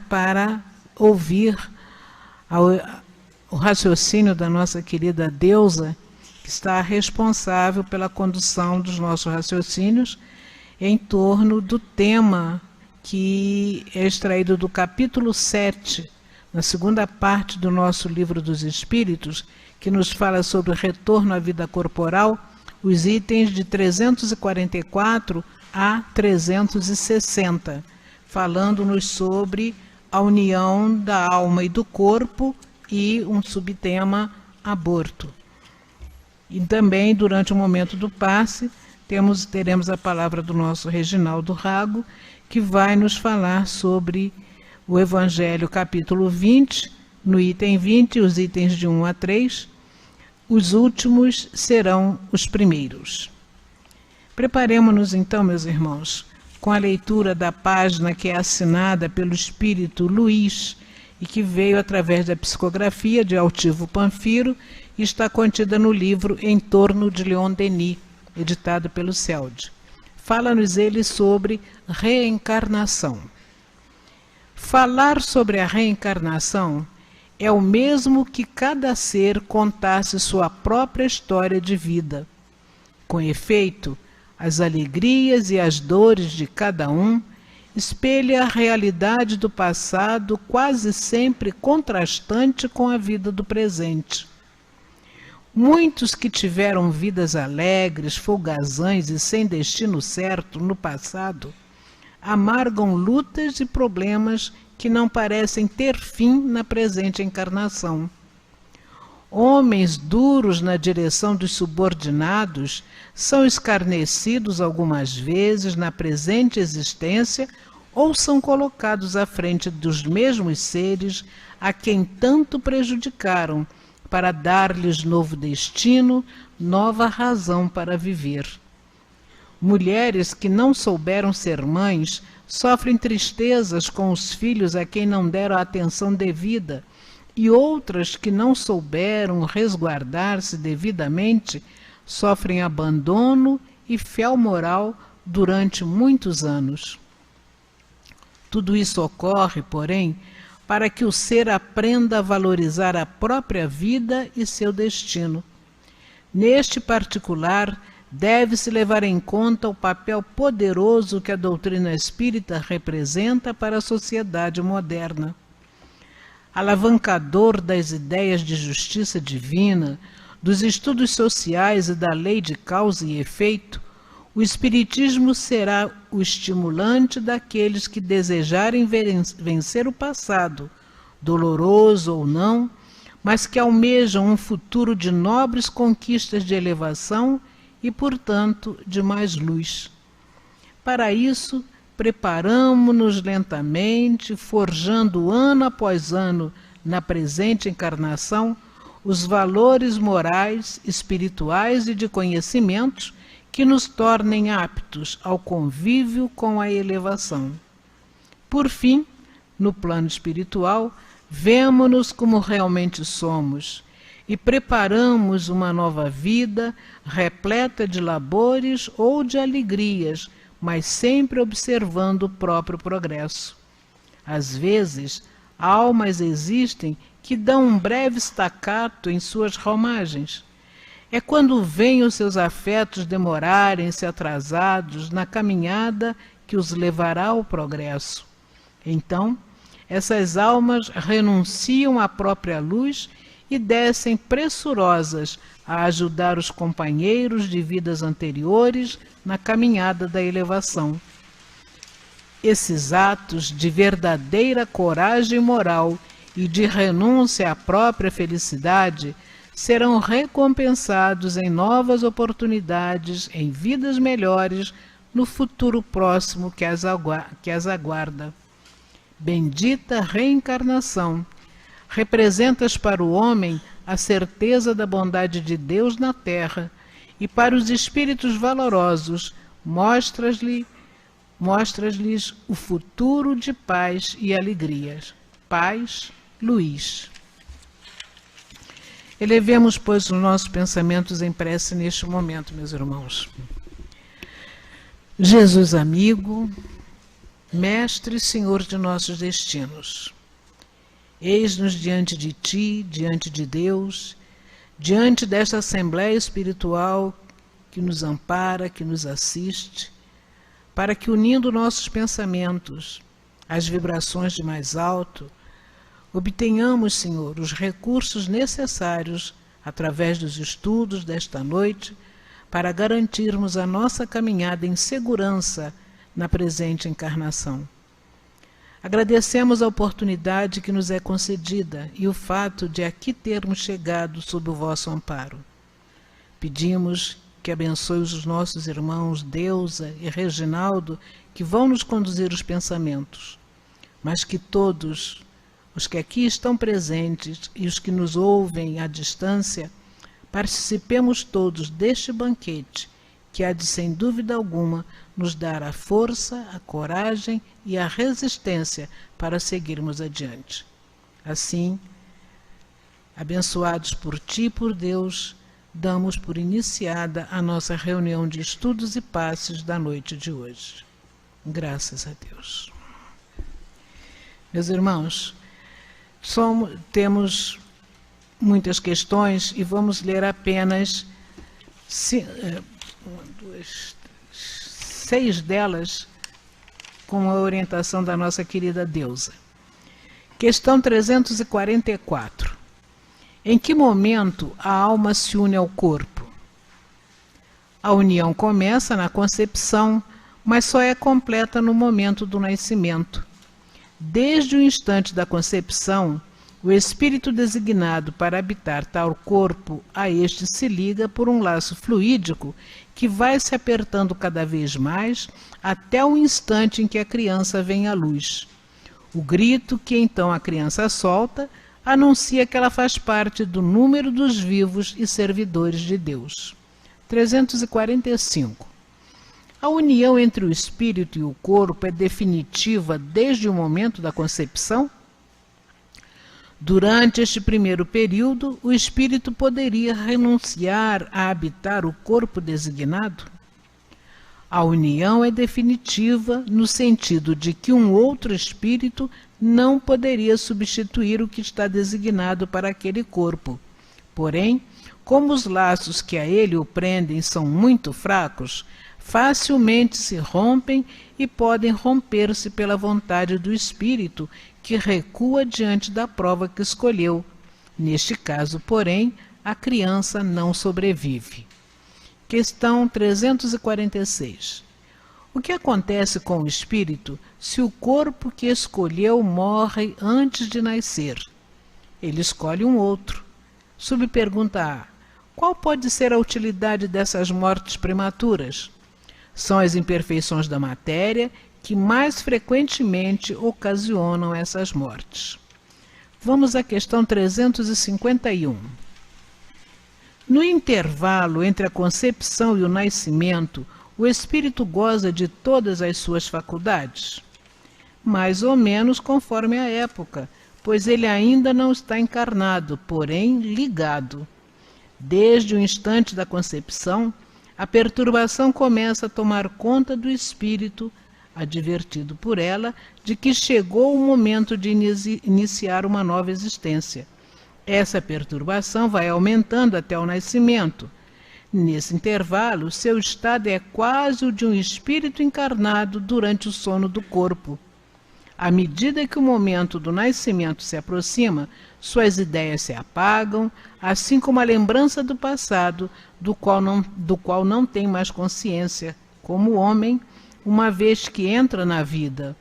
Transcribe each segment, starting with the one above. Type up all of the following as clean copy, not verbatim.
para ouvir o raciocínio da nossa querida Deusa, que está responsável pela condução dos nossos raciocínios em torno do tema que é extraído do capítulo 7, na segunda parte do nosso Livro dos Espíritos, que nos fala sobre o retorno à vida corporal, os itens de 344 a 360, falando-nos sobre a união da alma e do corpo e um subtema aborto. E também, durante o momento do passe, teremos a palavra do nosso Reginaldo Rago, que vai nos falar sobre o Evangelho, capítulo 20, no item 20, os itens de 1 a 3, os últimos serão os primeiros. Preparemo-nos então, meus irmãos, com a leitura da página que é assinada pelo Espírito Luís e que veio através da psicografia de Altivo Panfiro e está contida no livro Em Torno de Leon Denis, editado pelo CELD. Fala-nos ele sobre reencarnação. Falar sobre a reencarnação é o mesmo que cada ser contasse sua própria história de vida. Com efeito, as alegrias e as dores de cada um espelham a realidade do passado, quase sempre contrastante com a vida do presente. Muitos que tiveram vidas alegres, folgazãs e sem destino certo no passado, amargam lutas e problemas que não parecem ter fim na presente encarnação. Homens duros na direção dos subordinados são escarnecidos algumas vezes na presente existência ou são colocados à frente dos mesmos seres a quem tanto prejudicaram, para dar-lhes novo destino, nova razão para viver. Mulheres que não souberam ser mães sofrem tristezas com os filhos a quem não deram a atenção devida, e outras que não souberam resguardar-se devidamente sofrem abandono e fel moral durante muitos anos. Tudo isso ocorre, porém, para que o ser aprenda a valorizar a própria vida e seu destino. Neste particular, deve-se levar em conta o papel poderoso que a doutrina espírita representa para a sociedade moderna. Alavancador das ideias de justiça divina, dos estudos sociais e da lei de causa e efeito, o Espiritismo será o estimulante daqueles que desejarem vencer o passado, doloroso ou não, mas que almejam um futuro de nobres conquistas de elevação e, portanto, de mais luz. Para isso, preparamo-nos lentamente, forjando ano após ano, na presente encarnação, os valores morais, espirituais e de conhecimentos que nos tornem aptos ao convívio com a elevação. Por fim, no plano espiritual, vemo-nos como realmente somos e preparamos uma nova vida repleta de labores ou de alegrias, mas sempre observando o próprio progresso. Às vezes, almas existem que dão um breve estacato em suas romagens. É quando veem os seus afetos demorarem-se atrasados na caminhada que os levará ao progresso. Então, essas almas renunciam à própria luz e descem pressurosas a ajudar os companheiros de vidas anteriores na caminhada da elevação. Esses atos de verdadeira coragem moral e de renúncia à própria felicidade serão recompensados em novas oportunidades, em vidas melhores, no futuro próximo que as aguarda. Bendita reencarnação! Representas para o homem a certeza da bondade de Deus na terra, e para os espíritos valorosos mostras-lhes o futuro de paz e alegrias. Paz, Luís. Elevemos, pois, os nossos pensamentos em prece neste momento, meus irmãos. Jesus amigo, Mestre e Senhor de nossos destinos, eis-nos diante de Ti, diante de Deus, diante desta Assembleia Espiritual que nos ampara, que nos assiste, para que, unindo nossos pensamentos às vibrações de mais alto, obtenhamos, Senhor, os recursos necessários, através dos estudos desta noite, para garantirmos a nossa caminhada em segurança na presente encarnação. Agradecemos a oportunidade que nos é concedida e o fato de aqui termos chegado sob o vosso amparo. Pedimos que abençoe os nossos irmãos Deusa e Reginaldo, que vão nos conduzir os pensamentos, mas que todos os que aqui estão presentes e os que nos ouvem à distância, participemos todos deste banquete, que há de, sem dúvida alguma, nos dar a força, a coragem e a resistência para seguirmos adiante. Assim, abençoados por Ti e por Deus, damos por iniciada a nossa reunião de estudos e passes da noite de hoje. Graças a Deus. Meus irmãos, temos muitas questões e vamos ler apenas 6 delas com a orientação da nossa querida Deusa. Questão 344. Em que momento a alma se une ao corpo? A união começa na concepção, mas só é completa no momento do nascimento. Desde o instante da concepção, o espírito designado para habitar tal corpo a este se liga por um laço fluídico que vai se apertando cada vez mais até o instante em que a criança vem à luz. O grito que então a criança solta anuncia que ela faz parte do número dos vivos e servidores de Deus. 345. A união entre o espírito e o corpo é definitiva desde o momento da concepção? Durante este primeiro período, o espírito poderia renunciar a habitar o corpo designado? A união é definitiva no sentido de que um outro espírito não poderia substituir o que está designado para aquele corpo. Porém, como os laços que a ele o prendem são muito fracos, facilmente se rompem e podem romper-se pela vontade do espírito, que recua diante da prova que escolheu. Neste caso, porém, a criança não sobrevive. Questão 346. O que acontece com o espírito se o corpo que escolheu morre antes de nascer? Ele escolhe um outro. Subpergunta A. Qual pode ser a utilidade dessas mortes prematuras? São as imperfeições da matéria que mais frequentemente ocasionam essas mortes. Vamos à questão 351. No intervalo entre a concepção e o nascimento, o espírito goza de todas as suas faculdades? Mais ou menos conforme a época, pois ele ainda não está encarnado, porém ligado. Desde o instante da concepção, a perturbação começa a tomar conta do espírito, advertido por ela de que chegou o momento de iniciar uma nova existência. Essa perturbação vai aumentando até o nascimento. Nesse intervalo, seu estado é quase o de um espírito encarnado durante o sono do corpo. À medida que o momento do nascimento se aproxima, suas ideias se apagam, assim como a lembrança do passado, do qual não tem mais consciência, como homem, uma vez que entra na vida.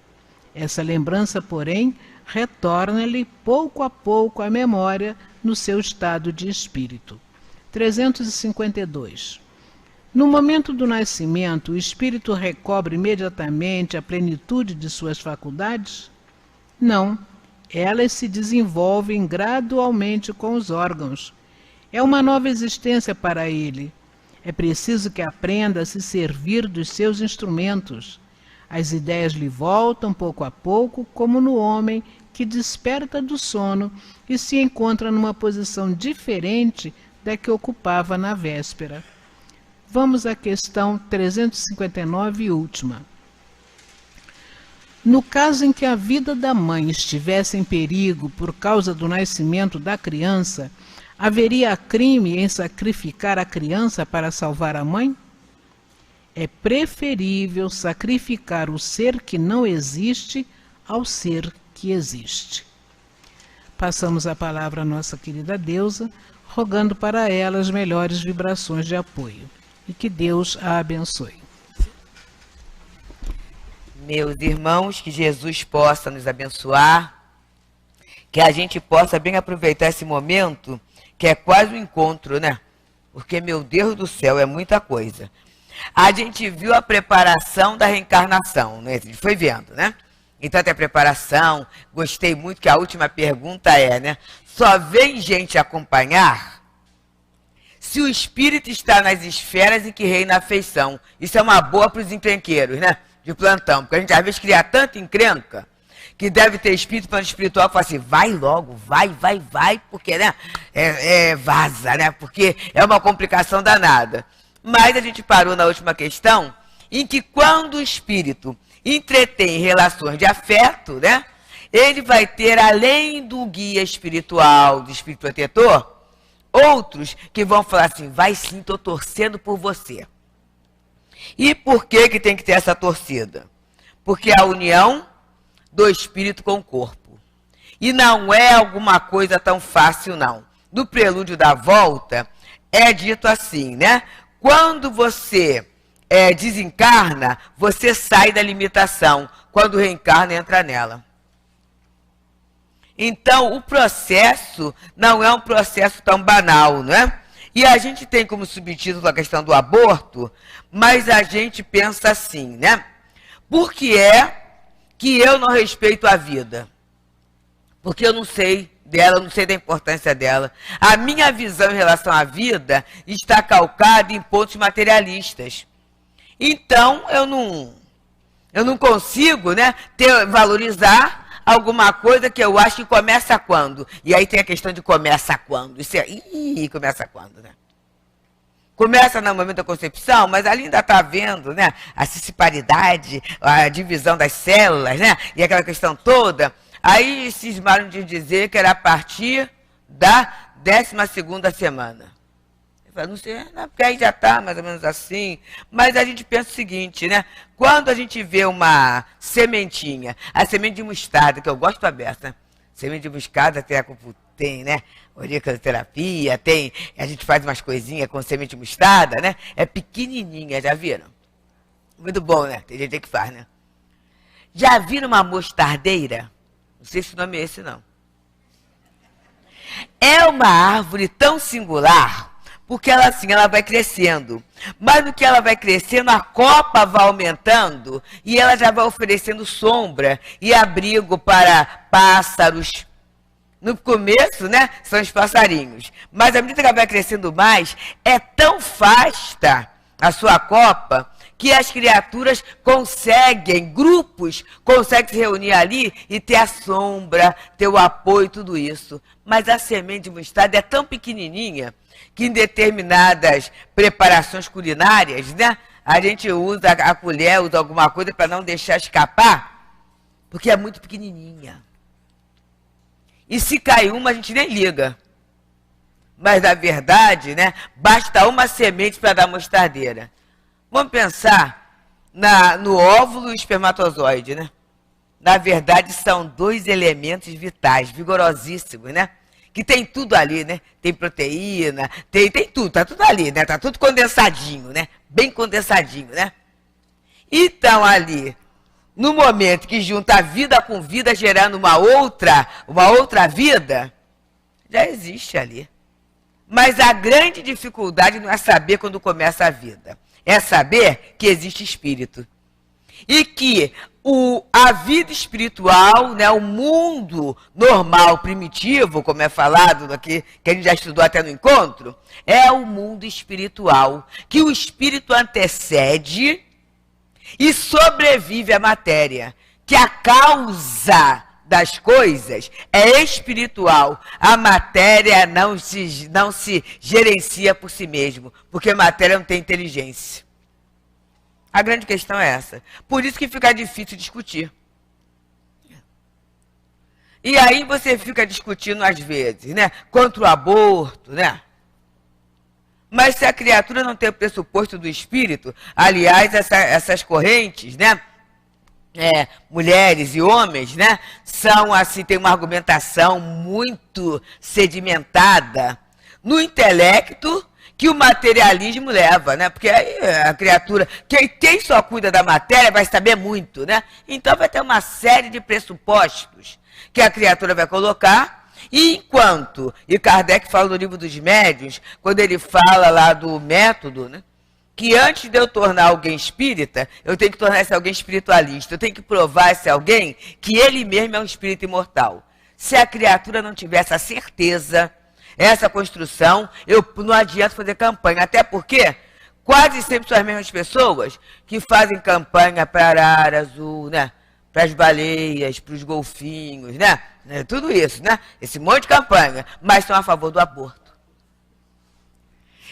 Essa lembrança, porém, retorna-lhe pouco a pouco à memória no seu estado de espírito. 352. No momento do nascimento, o espírito recobre imediatamente a plenitude de suas faculdades? Não, elas se desenvolvem gradualmente com os órgãos. É uma nova existência para ele. É preciso que aprenda a se servir dos seus instrumentos. As ideias lhe voltam pouco a pouco, como no homem que desperta do sono e se encontra numa posição diferente da que ocupava na véspera. Vamos à questão 359 e última. No caso em que a vida da mãe estivesse em perigo por causa do nascimento da criança, haveria crime em sacrificar a criança para salvar a mãe? É preferível sacrificar o ser que não existe ao ser que existe. Passamos a palavra à nossa querida deusa, rogando para ela as melhores vibrações de apoio. E que Deus a abençoe. Meus irmãos, que Jesus possa nos abençoar, que a gente possa bem aproveitar esse momento, que é quase um encontro, né? Porque, meu Deus do céu, é muita coisa. A gente viu a preparação da reencarnação, né? A gente foi vendo, né? Então, tem a preparação. Gostei muito que a última pergunta é, né? Só vem gente acompanhar se o espírito está nas esferas em que reina a afeição. Isso é uma boa para os encrenqueiros, né? De plantão. Porque a gente às vezes cria tanta encrenca que deve ter espírito plano espiritual que fala assim, vai logo, vai, porque, né? Vaza, né? Porque é uma complicação danada. Mas a gente parou na última questão em que quando o espírito entretém relações de afeto, né? Ele vai ter, além do guia espiritual, do espírito protetor, outros que vão falar assim, vai sim, estou torcendo por você. E por que tem que ter essa torcida? Porque é a união do espírito com o corpo. E não é alguma coisa tão fácil, não. No prelúdio da volta, é dito assim, né? Quando você desencarna, você sai da limitação. Quando reencarna, entra nela. Então, o processo não é um processo tão banal, não é? E a gente tem como subtítulo a questão do aborto, mas a gente pensa assim, né? Por que é que eu não respeito a vida? Porque eu não sei dela, eu não sei da importância dela. A minha visão em relação à vida está calcada em pontos materialistas. Então, eu não consigo, né, valorizar alguma coisa que eu acho que começa quando? E aí tem a questão de começa quando. Isso começa quando, né? Começa no momento da concepção, mas ali ainda está havendo, né, a cisparidade, a divisão das células, né? E aquela questão toda. Aí cismaram de dizer que era a partir da 12ª semana. Eu falei, não sei, não, porque aí já está mais ou menos assim. Mas a gente pensa o seguinte, né? Quando a gente vê uma sementinha, a semente de mostarda, que eu gosto aberta, né? Semente de mostarda tem, né? Auriculoterapia, a gente faz umas coisinhas com semente de mostarda, né? É pequenininha, já viram? Muito bom, né? Tem gente que faz, né? Já viram uma mostardeira? Não sei se o nome é esse, não. É uma árvore tão singular, porque ela assim, ela vai crescendo. Mas no que ela vai crescendo, a copa vai aumentando e ela já vai oferecendo sombra e abrigo para pássaros. No começo, né, são os passarinhos. Mas à medida que ela vai crescendo mais, é tão vasta a sua copa que as criaturas conseguem, grupos, conseguem se reunir ali e ter a sombra, ter o apoio, tudo isso. Mas a semente de mostarda é tão pequenininha que em determinadas preparações culinárias, né, a gente usa a colher, usa alguma coisa para não deixar escapar, porque é muito pequenininha. E se cai uma, a gente nem liga. Mas, na verdade, né, basta uma semente para dar mostardeira. Vamos pensar no óvulo e o espermatozoide, né? Na verdade, são dois elementos vitais, vigorosíssimos, né? Que tem tudo ali, né? Tem proteína, tem tudo, tá tudo ali, né? Tá tudo condensadinho, né? Bem condensadinho, né? Então, ali, no momento que junta a vida com vida, gerando uma outra vida, já existe ali. Mas a grande dificuldade não é saber quando começa a vida. É saber que existe espírito. E que a vida espiritual, né, o mundo normal, primitivo, como é falado aqui, que a gente já estudou até no encontro, é o mundo espiritual, que o espírito antecede e sobrevive à matéria, que a causa das coisas é espiritual. A matéria não se gerencia por si mesmo, porque a matéria não tem inteligência. A grande questão é essa. Por isso que fica difícil discutir. E aí você fica discutindo às vezes, né? Contra o aborto, né? Mas se a criatura não tem o pressuposto do espírito, aliás, essas correntes, né? Mulheres e homens, né? São assim, tem uma argumentação muito sedimentada no intelecto que o materialismo leva, né? Porque aí a criatura, quem só cuida da matéria vai saber muito, né? Então vai ter uma série de pressupostos que a criatura vai colocar, e Kardec fala no livro dos médiuns, quando ele fala lá do método, né? Que antes de eu tornar alguém espírita, eu tenho que tornar esse alguém espiritualista, eu tenho que provar esse alguém que ele mesmo é um espírito imortal. Se a criatura não tiver essa certeza, essa construção, não adianta fazer campanha. Até porque quase sempre são as mesmas pessoas que fazem campanha para a arara azul, né? Para as baleias, para os golfinhos, né? Tudo isso, né? Esse monte de campanha, mas são a favor do aborto.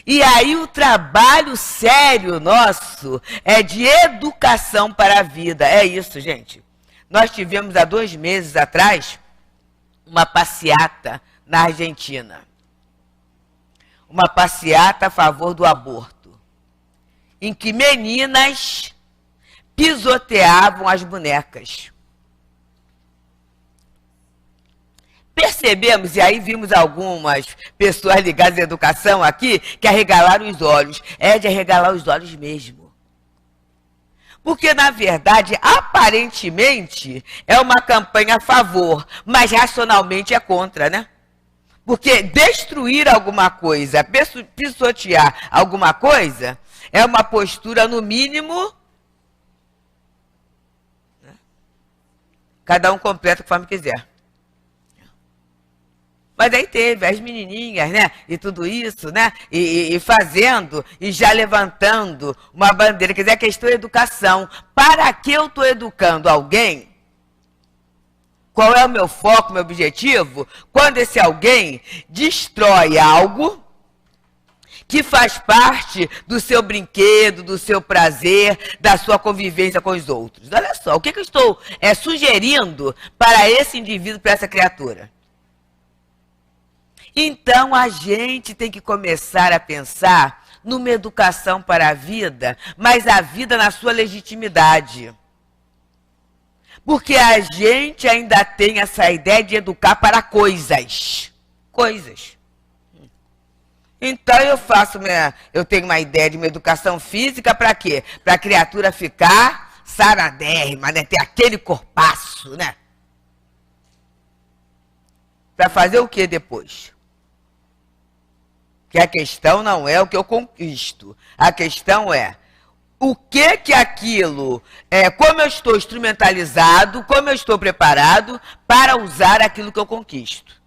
E aí o trabalho sério nosso é de educação para a vida. É isso, gente. Nós tivemos há 2 meses atrás uma passeata na Argentina. Uma passeata a favor do aborto, em que meninas pisoteavam as bonecas. Percebemos, e aí vimos algumas pessoas ligadas à educação aqui, que arregalaram os olhos. É de arregalar os olhos mesmo. Porque, na verdade, aparentemente, é uma campanha a favor, mas racionalmente é contra, né? Porque destruir alguma coisa, pisotear alguma coisa, é uma postura, no mínimo, né? Cada um completa conforme quiser. Mas aí teve as menininhas, né? E tudo isso, né? E fazendo, e já levantando uma bandeira. Quer dizer, a questão é educação. Para que eu estou educando alguém? Qual é o meu foco, meu objetivo? Quando esse alguém destrói algo que faz parte do seu brinquedo, do seu prazer, da sua convivência com os outros. Olha só, o que eu estou sugerindo para esse indivíduo, para essa criatura? Então, a gente tem que começar a pensar numa educação para a vida, mas a vida na sua legitimidade. Porque a gente ainda tem essa ideia de educar para coisas. Coisas. Então eu tenho uma ideia de uma educação física para quê? Para a criatura ficar saradérrima, né? Ter aquele corpaço, né? Para fazer o que depois? Que a questão não é o que eu conquisto. A questão é o que aquilo, como eu estou instrumentalizado, como eu estou preparado para usar aquilo que eu conquisto.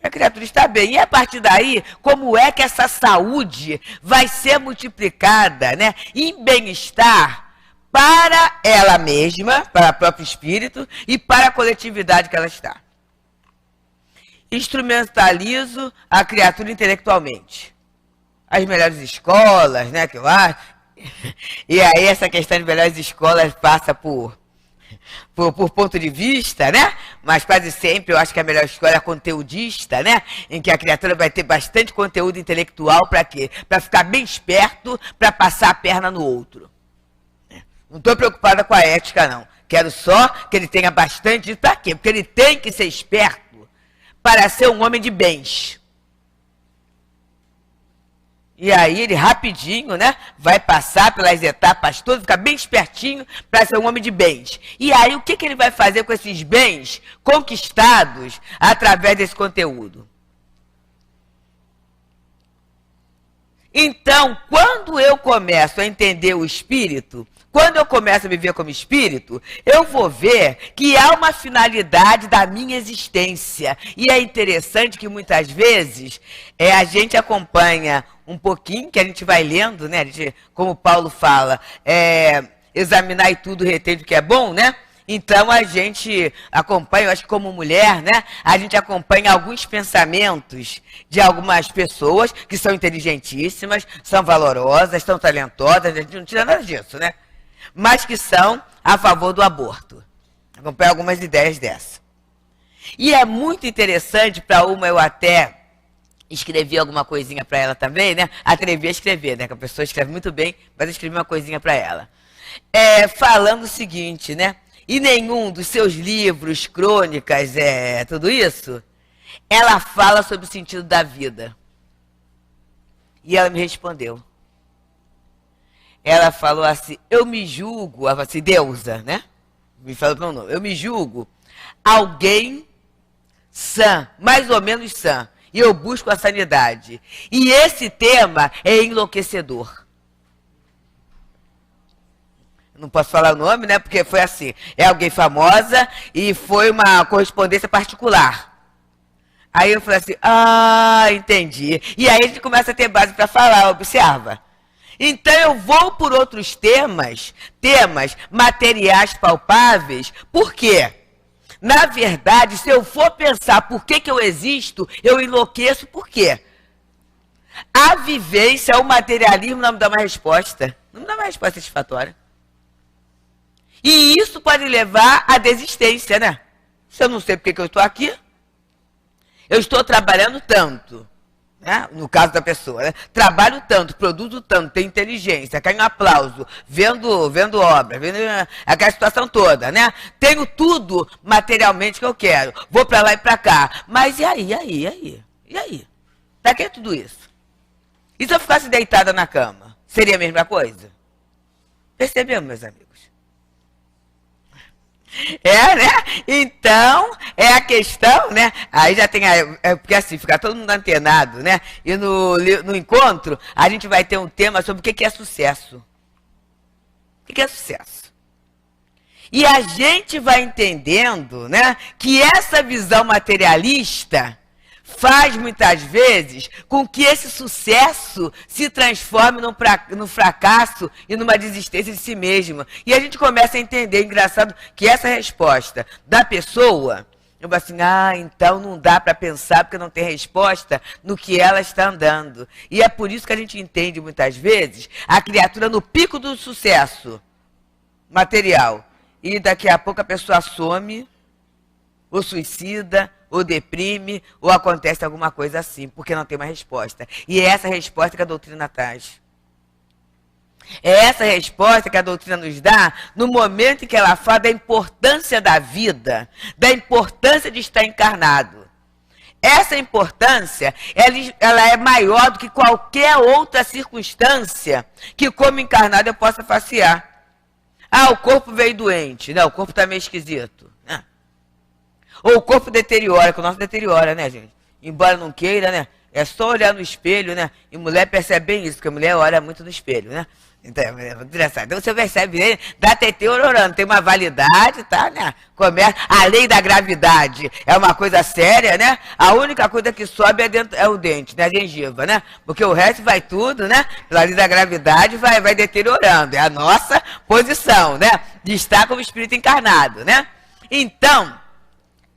A criatura está bem. E a partir daí, como é que essa saúde vai ser multiplicada, né, em bem-estar para ela mesma, para o próprio espírito e para a coletividade que ela está? Instrumentalizo a criatura intelectualmente. As melhores escolas, né, que eu acho. E aí essa questão de melhores escolas passa por ponto de vista, né? Mas quase sempre eu acho que a melhor escola é conteudista, né? Em que a criatura vai ter bastante conteúdo intelectual para quê? Para ficar bem esperto, para passar a perna no outro. Não estou preocupada com a ética, não. Quero só que ele tenha bastante disso. Para quê? Porque ele tem que ser esperto para ser um homem de bens. E aí ele rapidinho, né, vai passar pelas etapas todas, ficar bem espertinho para ser um homem de bens. E aí o que ele vai fazer com esses bens conquistados através desse conteúdo? Então, quando eu começo a entender o espírito, quando eu começo a viver como espírito, eu vou ver que há uma finalidade da minha existência. E é interessante que muitas vezes a gente acompanha um pouquinho, que a gente vai lendo, né? Como Paulo fala, examinar e tudo retém do que é bom, né? Então a gente acompanha, eu acho que como mulher, né? A gente acompanha alguns pensamentos de algumas pessoas que são inteligentíssimas, são valorosas, são talentosas, a gente não tira nada disso, né? Mas que são a favor do aborto. Acompanha algumas ideias dessas. E é muito interessante, para uma eu até escrevi alguma coisinha para ela também, né? Atrevi a escrever, né? Que a pessoa escreve muito bem, mas eu escrevi uma coisinha para ela. Falando o seguinte, né? E nenhum dos seus livros, crônicas, tudo isso, ela fala sobre o sentido da vida. E ela me respondeu. Ela falou assim, eu me julgo, ela falou assim, deusa, né? Me falou pelo nome, eu me julgo alguém sã, mais ou menos sã, e eu busco a sanidade. E esse tema é enlouquecedor. Não posso falar o nome, né? Porque foi assim, é alguém famosa e foi uma correspondência particular. Aí eu falei assim, entendi. E aí a gente começa a ter base para falar, observa. Então eu vou por outros temas materiais palpáveis, por quê? Na verdade, se eu for pensar por que eu existo, eu enlouqueço, por quê? A vivência, o materialismo não me dá uma resposta. Não me dá uma resposta satisfatória. E isso pode levar à desistência, né? Se eu não sei por que eu estou aqui, eu estou trabalhando tanto, né? No caso da pessoa, né? Trabalho tanto, produzo tanto, tenho inteligência, ganho aplauso, vendo obra, vendo aquela situação toda, né? Tenho tudo materialmente que eu quero, vou para lá e para cá. Mas e aí? E aí? Para que tudo isso? E se eu ficasse deitada na cama? Seria a mesma coisa? Percebemos, meus amigos? Né? Então, é a questão, né? Aí já tem, porque assim, fica todo mundo antenado, né? E no encontro, a gente vai ter um tema sobre o que é sucesso. O que é sucesso? E a gente vai entendendo, né, que essa visão materialista faz muitas vezes com que esse sucesso se transforme num fracasso e numa desistência de si mesmo. E a gente começa a entender, engraçado, que essa resposta da pessoa, eu falo assim, então não dá para pensar porque não tem resposta no que ela está andando. E é por isso que a gente entende muitas vezes a criatura no pico do sucesso material. E daqui a pouco a pessoa some, ou suicida, ou deprime, ou acontece alguma coisa assim, porque não tem uma resposta. E é essa resposta que a doutrina traz. É essa resposta que a doutrina nos dá no momento em que ela fala da importância da vida, da importância de estar encarnado. Essa importância, ela é maior do que qualquer outra circunstância que como encarnado eu possa facear. O corpo veio doente, o corpo está meio esquisito. Ou o corpo deteriora, que o nosso deteriora, né, gente? Embora não queira, né? É só olhar no espelho, né? E mulher percebe bem isso, porque a mulher olha muito no espelho, né? Então, é engraçado. Então você percebe, né? Dá TT ororando, tem uma validade, tá, né? A lei da gravidade é uma coisa séria, né? A única coisa que sobe é o dente, né? A gengiva, né? Porque o resto vai tudo, né? Pela lei da gravidade vai deteriorando. É a nossa posição, né? De estar como espírito encarnado, né? Então,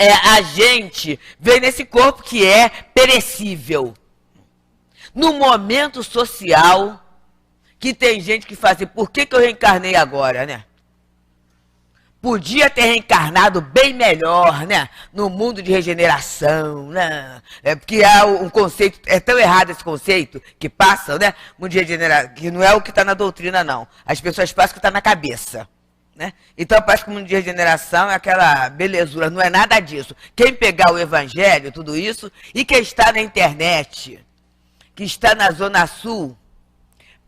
a gente vem nesse corpo que é perecível. No momento social, que tem gente que fala assim, por que eu reencarnei agora, né? Podia ter reencarnado bem melhor, né? No mundo de regeneração, né? Porque há um conceito, é tão errado esse conceito, que passa, né? Mundo de regeneração, que não é o que está na doutrina, não. As pessoas passam o que está na cabeça. Né? Então parece que o mundo de regeneração é aquela belezura, não é nada disso. Quem pegar o evangelho, tudo isso, e quem está na internet, que está na Zona Sul,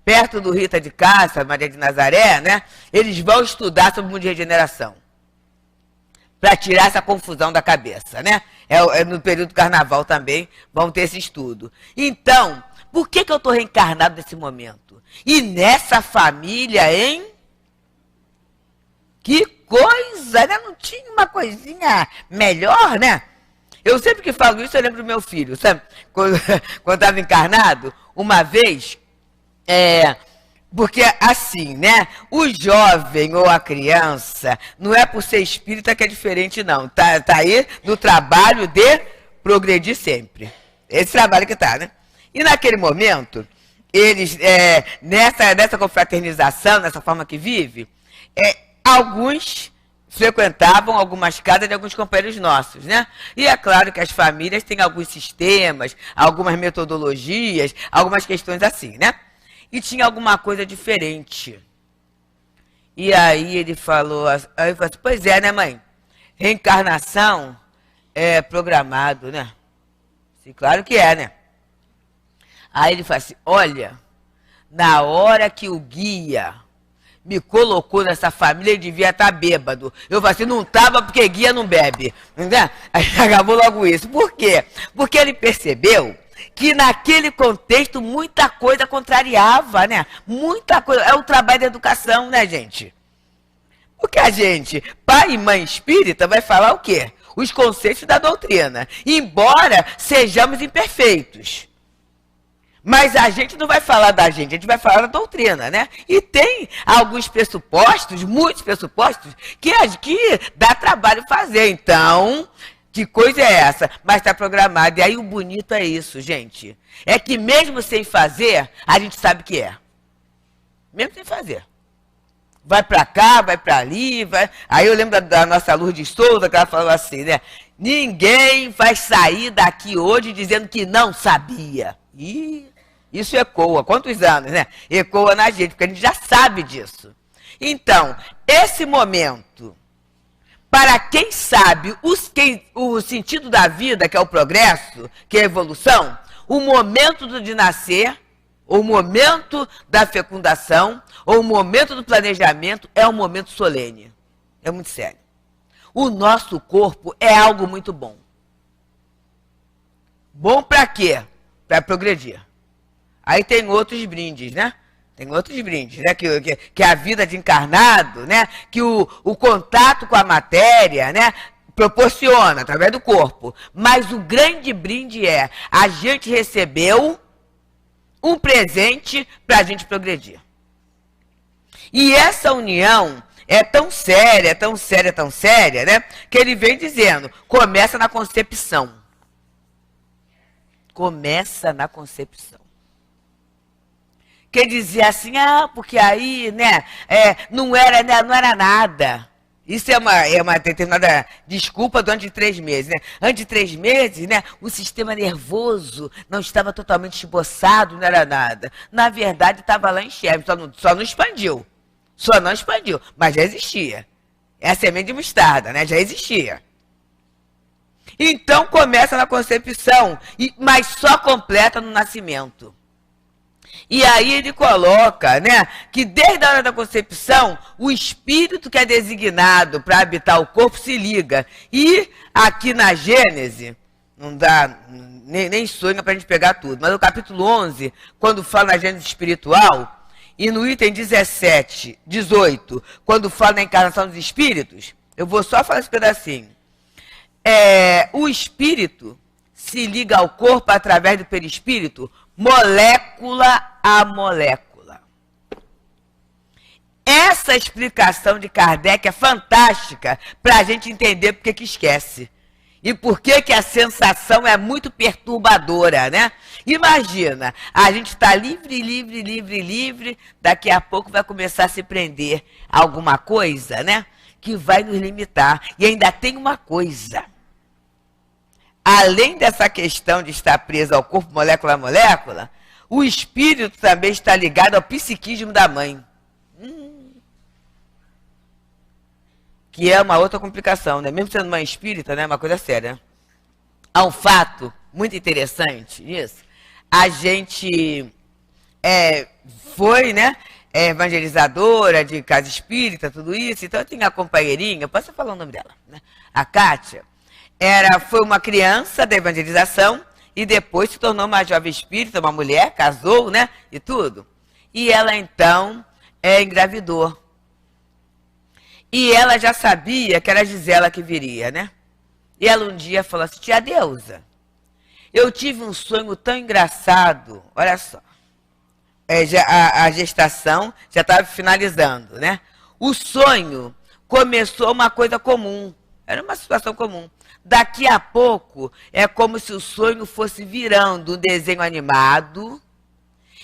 perto do Rita de Cássia, Maria de Nazaré, né? Eles vão estudar sobre o mundo de regeneração. Para tirar essa confusão da cabeça, né? No período do carnaval também vão ter esse estudo. Então, por que eu estou reencarnado nesse momento? E nessa família, hein? Que coisa, né? Não tinha uma coisinha melhor, né? Eu sempre que falo isso, eu lembro do meu filho, sabe? Quando estava encarnado, uma vez, porque assim, né? O jovem ou a criança, não é por ser espírita que é diferente, não. Tá aí no trabalho de progredir sempre. Esse trabalho que tá, né? E naquele momento, eles, nessa confraternização, nessa forma que vive, alguns frequentavam algumas casas de alguns companheiros nossos, né? E é claro que as famílias têm alguns sistemas, algumas metodologias, algumas questões assim, né? E tinha alguma coisa diferente. E aí ele falou, aí eu falei assim, pois é, né, mãe? Reencarnação é programado, né? Sim, claro que é, né? Aí ele falou assim, olha, na hora que o guia me colocou nessa família, ele devia estar bêbado. Eu falei assim, não estava porque guia não bebe. Entendeu? Aí acabou logo isso. Por quê? Porque ele percebeu que naquele contexto muita coisa contrariava, né? Muita coisa. É o trabalho da educação, né, gente? Porque a gente, pai e mãe espírita, vai falar o quê? Os conceitos da doutrina. Embora sejamos imperfeitos. Mas a gente não vai falar da gente, a gente vai falar da doutrina, né? E tem alguns pressupostos, muitos pressupostos, que dá trabalho fazer. Então, que coisa é essa? Mas está programado. E aí o bonito é isso, gente. É que mesmo sem fazer, a gente sabe que é. Mesmo sem fazer. Vai para cá, vai para ali, vai... Aí eu lembro da nossa Lourdes Souza, que ela falou assim, né? Ninguém vai sair daqui hoje dizendo que não sabia. Isso ecoa. Quantos anos, né? Ecoa na gente, porque a gente já sabe disso. Então, esse momento, para quem sabe o sentido da vida, que é o progresso, que é a evolução, o momento de nascer, o momento da fecundação, ou o momento do planejamento, é um momento solene. É muito sério. O nosso corpo é algo muito bom. Bom para quê? Para progredir. Aí tem outros brindes, né? Tem outros brindes, né? Que a vida de encarnado, né? Que o contato com a matéria, né? Proporciona através do corpo. Mas o grande brinde é a gente recebeu um presente para a gente progredir. E essa união é tão séria, tão séria, tão séria, né? Que ele vem dizendo, começa na concepção. Começa na concepção. Quer dizer assim, porque aí, né, não era nada. Isso é uma determinada desculpa durante 3 meses, né? Antes de 3 meses, né, o sistema nervoso não estava totalmente esboçado, não era nada. Na verdade, estava lá em xebre, só não expandiu. Só não expandiu, mas já existia. É a semente de mostarda, né? Já existia. Então, começa na concepção, mas só completa no nascimento. E aí ele coloca, né, que desde a hora da concepção, o espírito que é designado para habitar o corpo se liga. E aqui na Gênese, não dá nem sonho para a gente pegar tudo, mas no capítulo 11, quando fala na Gênese espiritual, e no item 18, quando fala na encarnação dos espíritos, eu vou só falar esse pedacinho. O espírito se liga ao corpo através do perispírito, molécula a molécula. Essa explicação de Kardec é fantástica para a gente entender por que esquece. E por que a sensação é muito perturbadora, né? Imagina, a gente está livre, daqui a pouco vai começar a se prender a alguma coisa, né? Que vai nos limitar. E ainda tem uma coisa. Além dessa questão de estar preso ao corpo molécula a molécula, o espírito também está ligado ao psiquismo da mãe. Que é uma outra complicação, né? Mesmo sendo mãe espírita, né? É uma coisa séria. Há um fato muito interessante nisso. A gente foi, né? Evangelizadora de casa espírita, tudo isso. Então eu tinha a companheirinha, posso falar o nome dela, né? A Kátia. Foi uma criança da evangelização e depois se tornou uma jovem espírita, uma mulher, casou, né? E tudo. E ela então engravidou. E ela já sabia que era a Gisela que viria, né? E ela um dia falou assim, tia Deusa, eu tive um sonho tão engraçado, olha só. A gestação já estava finalizando, né? O sonho começou uma coisa comum, era uma situação comum. Daqui a pouco, é como se o sonho fosse virando um desenho animado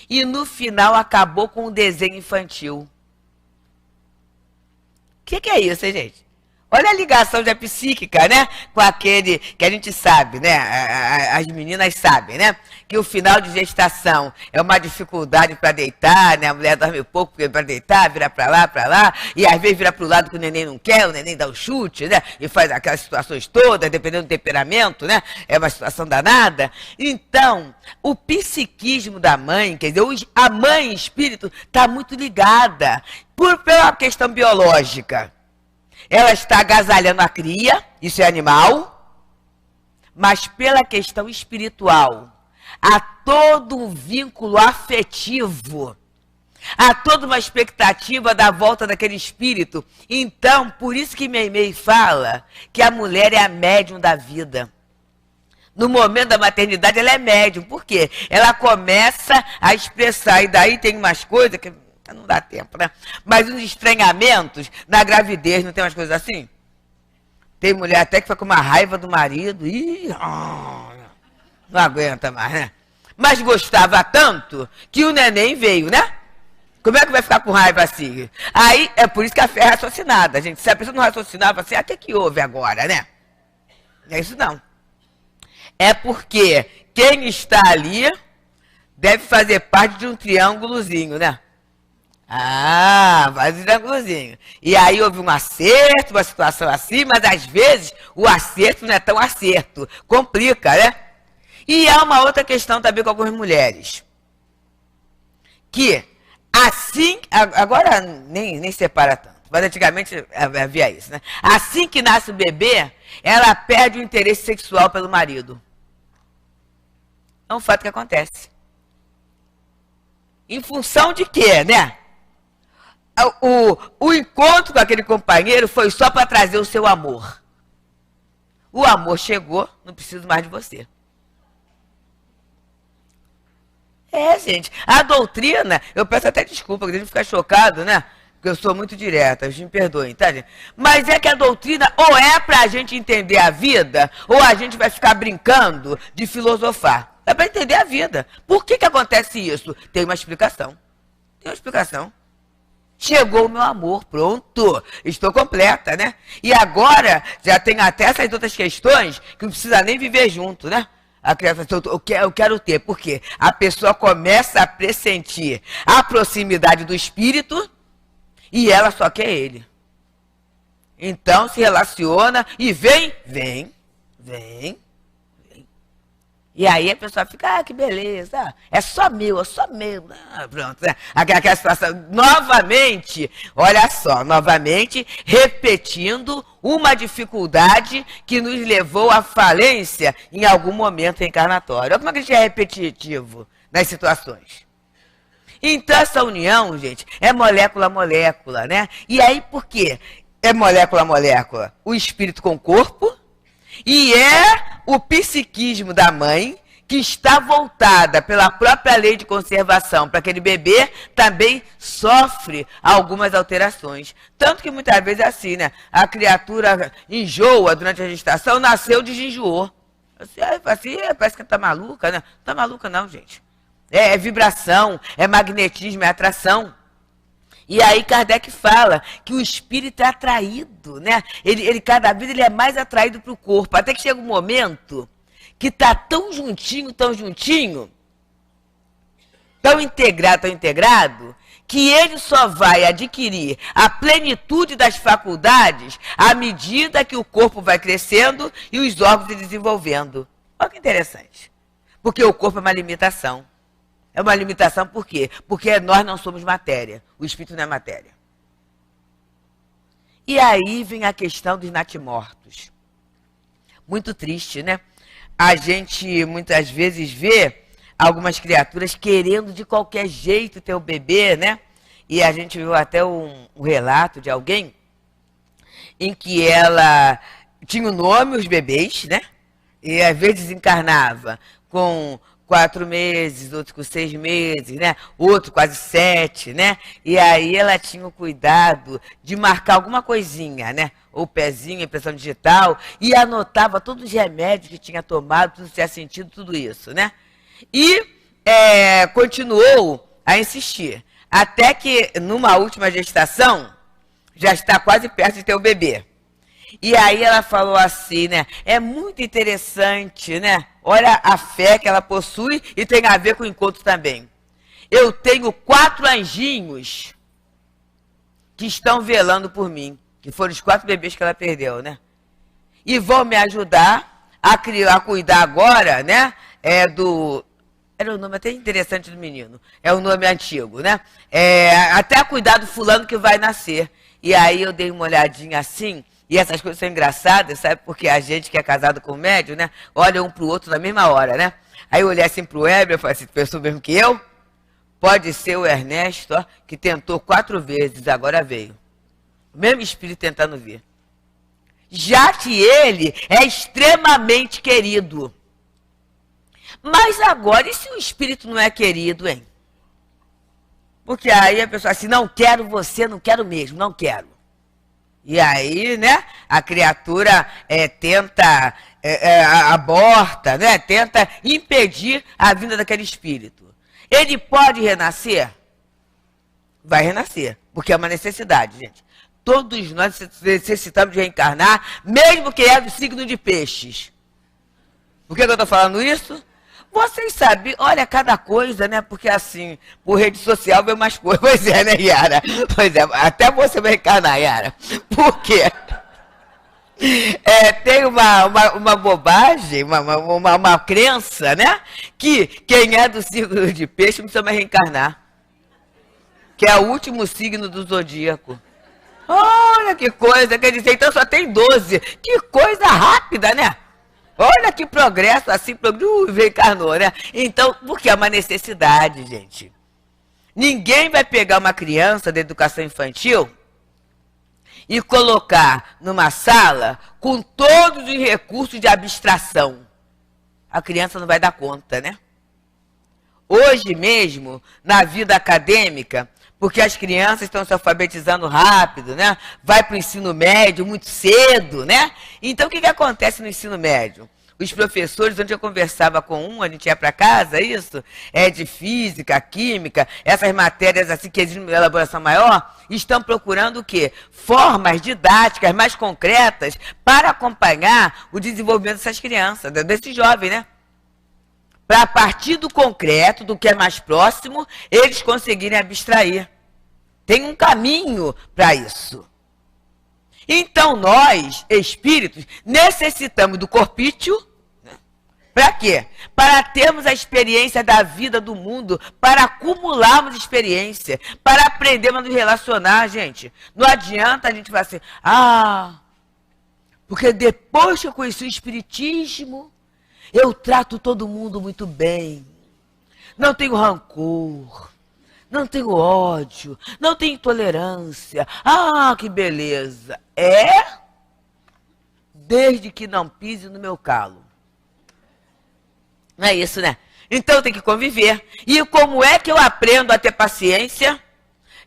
e no final acabou com um desenho infantil. O que é isso, hein, gente? Olha a ligação já psíquica, né? Com aquele que a gente sabe, né? As meninas sabem, né? Que o final de gestação é uma dificuldade para deitar, né? A mulher dorme pouco para deitar, vira para lá, e às vezes vira para o lado que o neném não quer, o neném dá um chute, né? E faz aquelas situações todas, dependendo do temperamento, né? É uma situação danada. Então, o psiquismo da mãe, quer dizer, a mãe espírito está muito ligada pela questão biológica. Ela está agasalhando a cria, isso é animal, mas pela questão espiritual, há todo um vínculo afetivo, há toda uma expectativa da volta daquele espírito. Então, por isso que Meimei fala que a mulher é a médium da vida. No momento da maternidade, ela é médium. Por quê? Ela começa a expressar, e daí tem umas coisas que não dá tempo, né? Mas uns estranhamentos na gravidez, não tem umas coisas assim? Tem mulher até que fica com uma raiva do marido. Ih, não aguenta mais, né? Mas gostava tanto que o neném veio, né? Como é que vai ficar com raiva assim? Aí, é por isso que a fé é raciocinada, gente. Se a pessoa não raciocinava assim, o que houve agora, né? Não é isso não. É porque quem está ali deve fazer parte de um triângulozinho, né? Faz um triângulozinho. E aí houve um acerto, uma situação assim, mas às vezes o acerto não é tão acerto. Complica, né? E há uma outra questão também com algumas mulheres. Que assim, agora nem separa tanto, mas antigamente havia isso, né? Assim que nasce o bebê, ela perde o interesse sexual pelo marido. É um fato que acontece. Em função de quê, né? O encontro com aquele companheiro foi só para trazer o seu amor. O amor chegou, não preciso mais de você. Gente, a doutrina, eu peço até desculpa, que a gente fica chocado, né? Porque eu sou muito direta, me perdoem, tá, gente? Mas é que a doutrina ou é para a gente entender a vida, ou a gente vai ficar brincando de filosofar. É para entender a vida. Por que acontece isso? Tem uma explicação. Tem uma explicação. Chegou o meu amor, pronto, estou completa, né? E agora já tem até essas outras questões que não precisa nem viver junto, né? A criança, eu quero ter, por quê? A pessoa começa a pressentir a proximidade do espírito e ela só quer ele. Então se relaciona e vem. E aí a pessoa fica, que beleza, é só meu. Pronto, né? Aquela situação, novamente, olha só, repetindo uma dificuldade que nos levou à falência em algum momento encarnatório. Olha como é que a gente é repetitivo nas situações. Então essa união, gente, é molécula, né? E aí por quê? É molécula, o espírito com o corpo, e é o psiquismo da mãe, que está voltada pela própria lei de conservação para aquele bebê, também sofre algumas alterações. Tanto que muitas vezes é assim, né? A criatura enjoa durante a gestação, nasceu, desenjoou. Assim, parece que está maluca, né? Não está maluca não, gente. É vibração, é magnetismo, é atração. E aí Kardec fala que o espírito é atraído, né? Ele cada vez ele é mais atraído para o corpo, até que chega um momento que está tão juntinho, tão integrado, que ele só vai adquirir a plenitude das faculdades à medida que o corpo vai crescendo e os órgãos se desenvolvendo. Olha que interessante. Porque o corpo é uma limitação. É uma limitação por quê? Porque nós não somos matéria. O espírito não é matéria. E aí vem a questão dos natimortos. Muito triste, né? A gente muitas vezes vê algumas criaturas querendo de qualquer jeito ter o bebê, né? E a gente viu até um relato de alguém em que ela tinha o nome, os bebês, né? E às vezes encarnava com 4 meses, outro com 6 meses, né? Outro quase 7, né? E aí ela tinha o cuidado de marcar alguma coisinha, né? Ou pezinho, impressão digital, e anotava todos os remédios que tinha tomado, tudo que tinha sentido, tudo isso, né? E continuou a insistir, até que numa última gestação, já está quase perto de ter o bebê. E aí ela falou assim, né? É muito interessante, né? Olha a fé que ela possui e tem a ver com o encontro também. Eu tenho 4 anjinhos que estão velando por mim, que foram os 4 bebês que ela perdeu, né? E vão me ajudar a cuidar agora, né? Era o nome até interessante do menino. É o nome antigo, né? Até cuidar do fulano que vai nascer. E aí eu dei uma olhadinha assim, e essas coisas são engraçadas, sabe? Porque a gente que é casado com médium, né? Olha um pro outro na mesma hora, né? Aí eu olhei assim pro Heber, eu falei assim, pensou mesmo que eu? Pode ser o Ernesto, ó, que tentou 4 vezes, agora veio. O mesmo espírito tentando vir. Já que ele é extremamente querido. Mas agora, e se o espírito não é querido, hein? Porque aí a pessoa assim, não quero você, não quero mesmo, não quero. E aí, né, a criatura tenta, aborta, né, tenta impedir a vinda daquele espírito. Ele pode renascer? Vai renascer, porque é uma necessidade, gente. Todos nós necessitamos de reencarnar, mesmo que é do signo de peixes. Por que eu estou falando isso? Vocês sabem, olha cada coisa, né? Porque assim, por rede social vem umas coisas. Pois é, né, Yara? Pois é, até você vai reencarnar, Yara. Por quê? Tem uma bobagem, uma crença, né? Que quem é do signo de peixe não precisa mais reencarnar. Que é o último signo do zodíaco. Olha que coisa, quer dizer, então só tem 12. Que coisa rápida, né? Olha que progresso, assim, reencarnou, né? Então, porque é uma necessidade, gente. Ninguém vai pegar uma criança da educação infantil e colocar numa sala com todos os recursos de abstração. A criança não vai dar conta, né? Hoje mesmo, na vida acadêmica, porque as crianças estão se alfabetizando rápido, né? Vai para o ensino médio muito cedo, né? Então, o que acontece no ensino médio? Os professores, onde eu conversava com a gente ia para casa, isso, de física, química, essas matérias assim que exigem uma elaboração maior, estão procurando o quê? Formas didáticas mais concretas para acompanhar o desenvolvimento dessas crianças, desses jovens, né? Para a partir do concreto, do que é mais próximo, eles conseguirem abstrair. Tem um caminho para isso. Então, nós, espíritos, necessitamos do corpício. Né? Para quê? Para termos a experiência da vida, do mundo, para acumularmos experiência, para aprendermos a nos relacionar, gente. Não adianta a gente falar assim, porque depois que eu conheci o espiritismo, eu trato todo mundo muito bem. Não tenho rancor. Não tenho ódio. Não tenho intolerância. Que beleza. Desde que não pise no meu calo. Não é isso, né? Então tem que conviver. E como é que eu aprendo a ter paciência?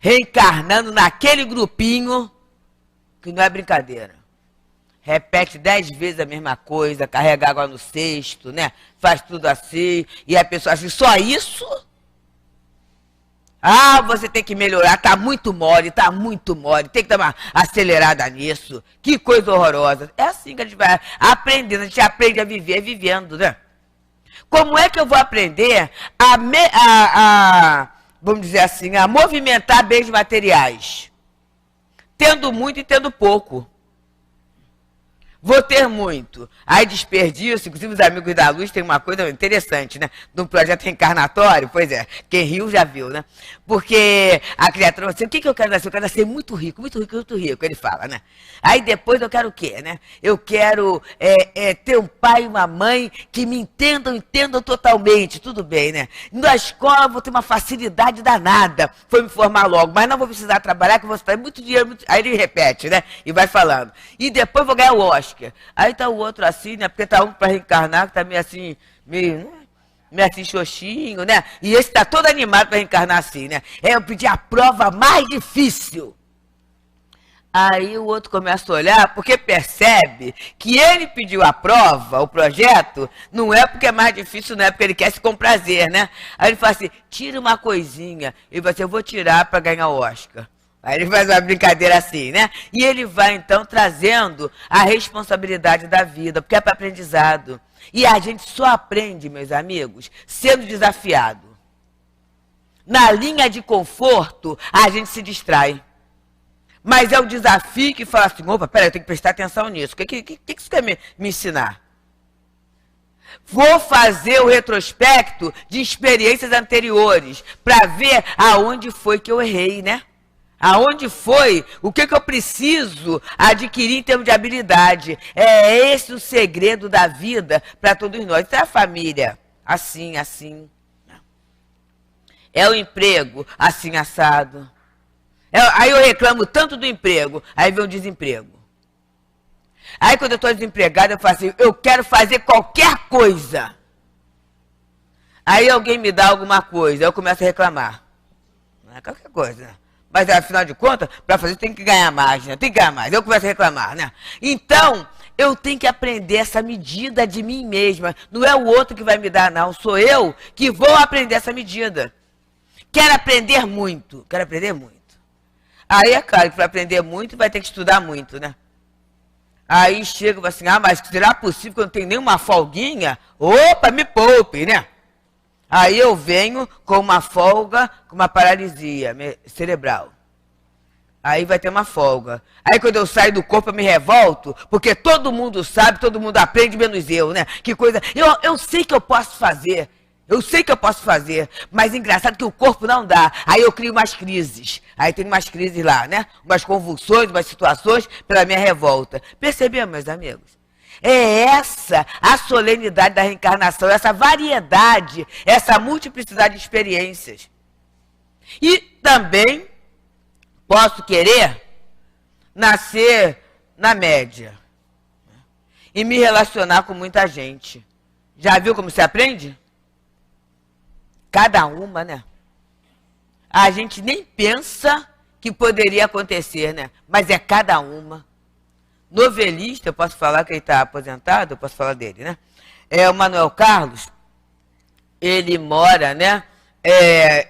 Reencarnando naquele grupinho que não é brincadeira. Repete 10 vezes a mesma coisa, carrega água no cesto, né? Faz tudo assim, e a pessoa assim, só isso? Você tem que melhorar, tá muito mole, tem que dar uma acelerada nisso. Que coisa horrorosa. É assim que a gente vai aprendendo, a gente aprende a viver vivendo, né? Como é que eu vou aprender vamos dizer assim, a movimentar bens materiais? Tendo muito e tendo pouco. Vou ter muito. Aí desperdício, inclusive os amigos da luz tem uma coisa interessante, né? De um projeto reencarnatório, pois é, quem riu já viu, né? Porque a criatura fala assim, o que eu quero nascer? Eu quero nascer muito rico, ele fala, né? Aí depois eu quero o quê, né? Eu quero ter um pai e uma mãe que me entendam totalmente, tudo bem, né? Na escola eu vou ter uma facilidade danada, foi me formar logo, mas não vou precisar trabalhar, que eu vou ter muito dinheiro, Aí ele repete, né? E vai falando. E depois vou ganhar o Oscar. Aí tá o outro assim, né? Porque tá um para reencarnar, que tá meio assim, meio assim xoxinho, né? E esse tá todo animado para reencarnar assim, né? Eu pedi a prova mais difícil. Aí o outro começa a olhar, porque percebe que ele pediu a prova, o projeto, não é porque é mais difícil, não é porque ele quer se comprazer, né? Aí ele fala assim, tira uma coisinha. Ele vai assim, eu vou tirar para ganhar o Oscar. Aí ele faz uma brincadeira assim, né? E ele vai, então, trazendo a responsabilidade da vida, porque é para aprendizado. E a gente só aprende, meus amigos, sendo desafiado. Na linha de conforto, a gente se distrai. Mas é o desafio que fala assim, opa, peraí, eu tenho que prestar atenção nisso. O que isso quer me ensinar? Vou fazer o retrospecto de experiências anteriores para ver aonde foi que eu errei, né? Aonde foi, o que eu preciso adquirir em termos de habilidade. É esse o segredo da vida para todos nós. Então é a família, assim, assim. É o emprego, assim, assado. Aí eu reclamo tanto do emprego, aí vem o desemprego. Aí quando eu estou desempregado, eu falo assim, eu quero fazer qualquer coisa. Aí alguém me dá alguma coisa, eu começo a reclamar. Não é qualquer coisa, né? Mas afinal de contas, para fazer tem que ganhar mais, né? Tem que ganhar mais. Eu começo a reclamar, né? Então, eu tenho que aprender essa medida de mim mesma. Não é o outro que vai me dar, não. Sou eu que vou aprender essa medida. Quero aprender muito. Quero aprender muito. Aí é claro que para aprender muito vai ter que estudar muito, né? Aí chega e fala assim, ah, mas será possível que eu não tenho nenhuma folguinha? Opa, me poupe, né? Aí eu venho com uma folga, com uma paralisia cerebral. Aí vai ter uma folga. Aí quando eu saio do corpo eu me revolto, porque todo mundo sabe, todo mundo aprende, menos eu, né? Que coisa... Eu sei que eu posso fazer. Eu sei que eu posso fazer, mas engraçado que o corpo não dá. Aí eu crio umas crises. Aí tem umas crises lá, né? Umas convulsões, umas situações pela minha revolta. Percebemos, meus amigos? É essa a solenidade da reencarnação, essa variedade, essa multiplicidade de experiências. E também posso querer nascer na média e me relacionar com muita gente. Já viu como se aprende? Cada uma, né? A gente nem pensa que poderia acontecer, né? Mas é cada uma. Novelista, eu posso falar que ele está aposentado, eu posso falar dele, né? O Manuel Carlos, ele mora, né?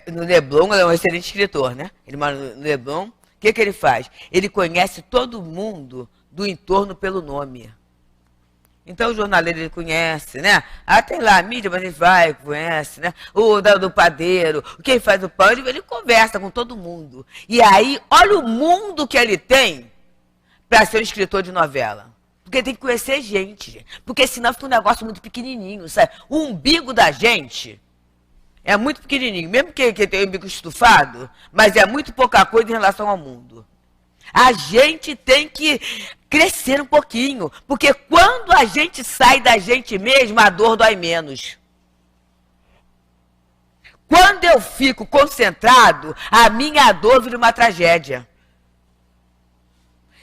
No Leblon, ele é um excelente escritor, né? Ele mora no Leblon. O que ele faz? Ele conhece todo mundo do entorno pelo nome. Então o jornaleiro ele conhece, né? Ah, tem lá a mídia, mas ele vai, conhece, né? O do padeiro, quem faz o pão, ele conversa com todo mundo. E aí, olha o mundo que ele tem para ser um escritor de novela. Porque tem que conhecer gente. Porque senão fica um negócio muito pequenininho, sabe? O umbigo da gente é muito pequenininho. Mesmo que tenha um umbigo estufado, mas é muito pouca coisa em relação ao mundo. A gente tem que crescer um pouquinho. Porque quando a gente sai da gente mesmo, a dor dói menos. Quando eu fico concentrado, a minha dor vira uma tragédia.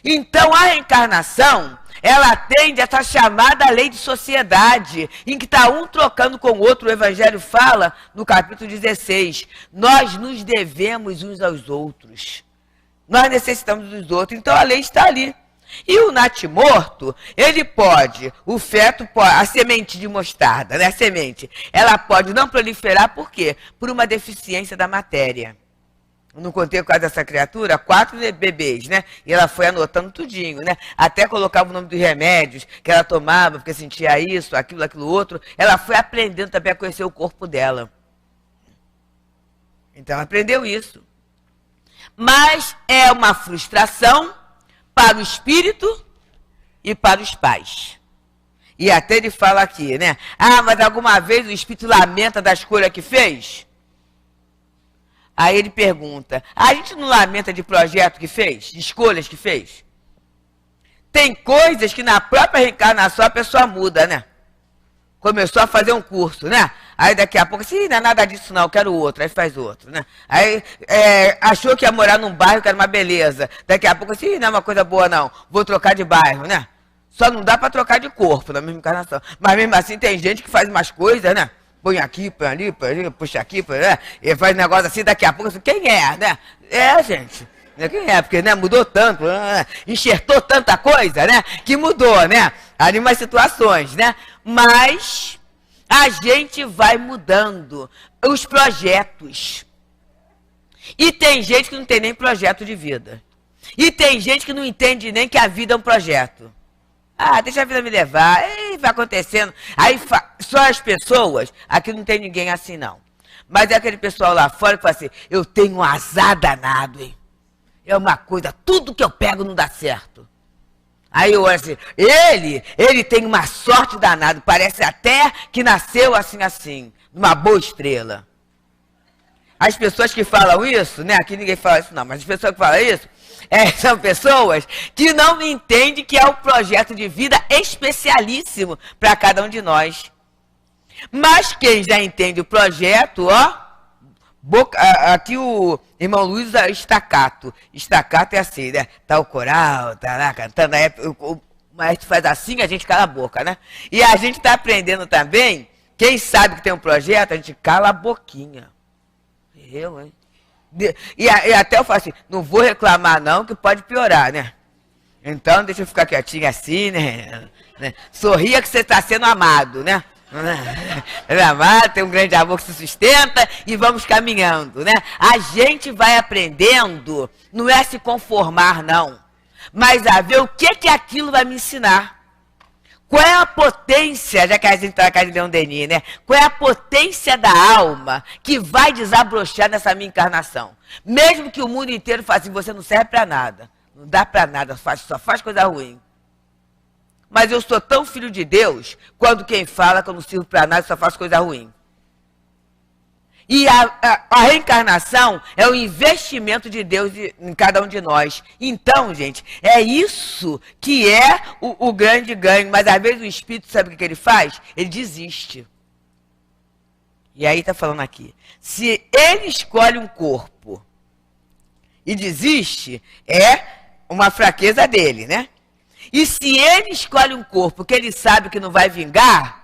Então, a reencarnação, ela atende essa chamada lei de sociedade, em que está um trocando com o outro. O Evangelho fala, no capítulo 16, nós nos devemos uns aos outros. Nós necessitamos dos outros, então a lei está ali. E o natimorto, ele pode, o feto pode, a semente de mostarda, né, a semente, ela pode não proliferar, por quê? Por uma deficiência da matéria. Não contei por causa dessa criatura, 4 bebês, né? E ela foi anotando tudinho, né? Até colocava o nome dos remédios que ela tomava, porque sentia isso, aquilo outro. Ela foi aprendendo também a conhecer o corpo dela. Então, ela aprendeu isso. Mas é uma frustração para o espírito e para os pais. E até ele fala aqui, né? Ah, mas alguma vez o espírito lamenta da escolha que fez? Aí ele pergunta, a gente não lamenta de projeto que fez? De escolhas que fez? Tem coisas que na própria reencarnação a pessoa muda, né? Começou a fazer um curso, né? Aí daqui a pouco, assim, não é nada disso não, eu quero outro. Aí faz outro, né? Aí achou que ia morar num bairro que era uma beleza. Daqui a pouco, assim, não é uma coisa boa não, vou trocar de bairro, né? Só não dá para trocar de corpo na mesma encarnação. Mas mesmo assim tem gente que faz umas coisas, né? Põe aqui, põe ali, puxa aqui, né? E faz um negócio assim, daqui a pouco, assim, quem é, né? Gente, quem é? Porque, né, mudou tanto, enxertou tanta coisa, né? Que mudou, né? Ali umas situações, né? Mas a gente vai mudando os projetos. E tem gente que não tem nem projeto de vida. E tem gente que não entende nem que a vida é um projeto. Ah, deixa a vida me levar, e vai acontecendo. Aí só as pessoas, aqui não tem ninguém assim não. Mas é aquele pessoal lá fora que fala assim, eu tenho um azar danado, hein? É uma coisa, tudo que eu pego não dá certo. Aí eu olho assim, ele tem uma sorte danada, parece até que nasceu assim, numa boa estrela. As pessoas que falam isso, né? Aqui ninguém fala isso não, mas as pessoas que falam isso, são pessoas que não entendem que é um projeto de vida especialíssimo para cada um de nós. Mas quem já entende o projeto, aqui o irmão Luiz usa estacato. Estacato é assim, né? Tá o coral, tá lá cantando, o maestro faz assim, a gente cala a boca, né? E a gente tá aprendendo também, quem sabe que tem um projeto, a gente cala a boquinha. Eu, hein? E até eu falo assim, não vou reclamar não, que pode piorar, né? Então deixa eu ficar quietinho assim, né? Sorria que você está sendo amado, né? Amado, tem um grande amor que se sustenta e vamos caminhando, né? A gente vai aprendendo, não é se conformar não, mas a ver o que aquilo vai me ensinar. Qual é a potência, já que a gente está na casa de Leon Denis, né? Qual é a potência da alma que vai desabrochar nessa minha encarnação? Mesmo que o mundo inteiro fale assim, você não serve para nada, não dá para nada, só faz coisa ruim. Mas eu sou tão filho de Deus, quando quem fala que eu não sirvo para nada, só faço coisa ruim. E a reencarnação é o investimento de Deus em cada um de nós. Então, gente, é isso que é o grande ganho. Mas às vezes o espírito, sabe o que ele faz? Ele desiste. E aí está falando aqui. Se ele escolhe um corpo e desiste, é uma fraqueza dele, né? E se ele escolhe um corpo que ele sabe que não vai vingar,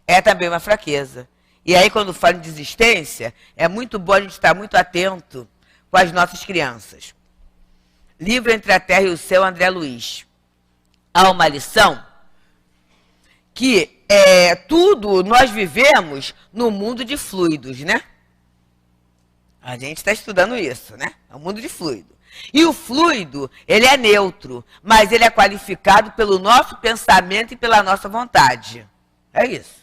é também uma fraqueza. E aí, quando fala em desistência, é muito bom a gente estar muito atento com as nossas crianças. Livro Entre a Terra e o Céu, André Luiz. Há uma lição que tudo nós vivemos no mundo de fluidos, né? A gente está estudando isso, né? É um mundo de fluido. E o fluido, ele é neutro, mas ele é qualificado pelo nosso pensamento e pela nossa vontade. É isso.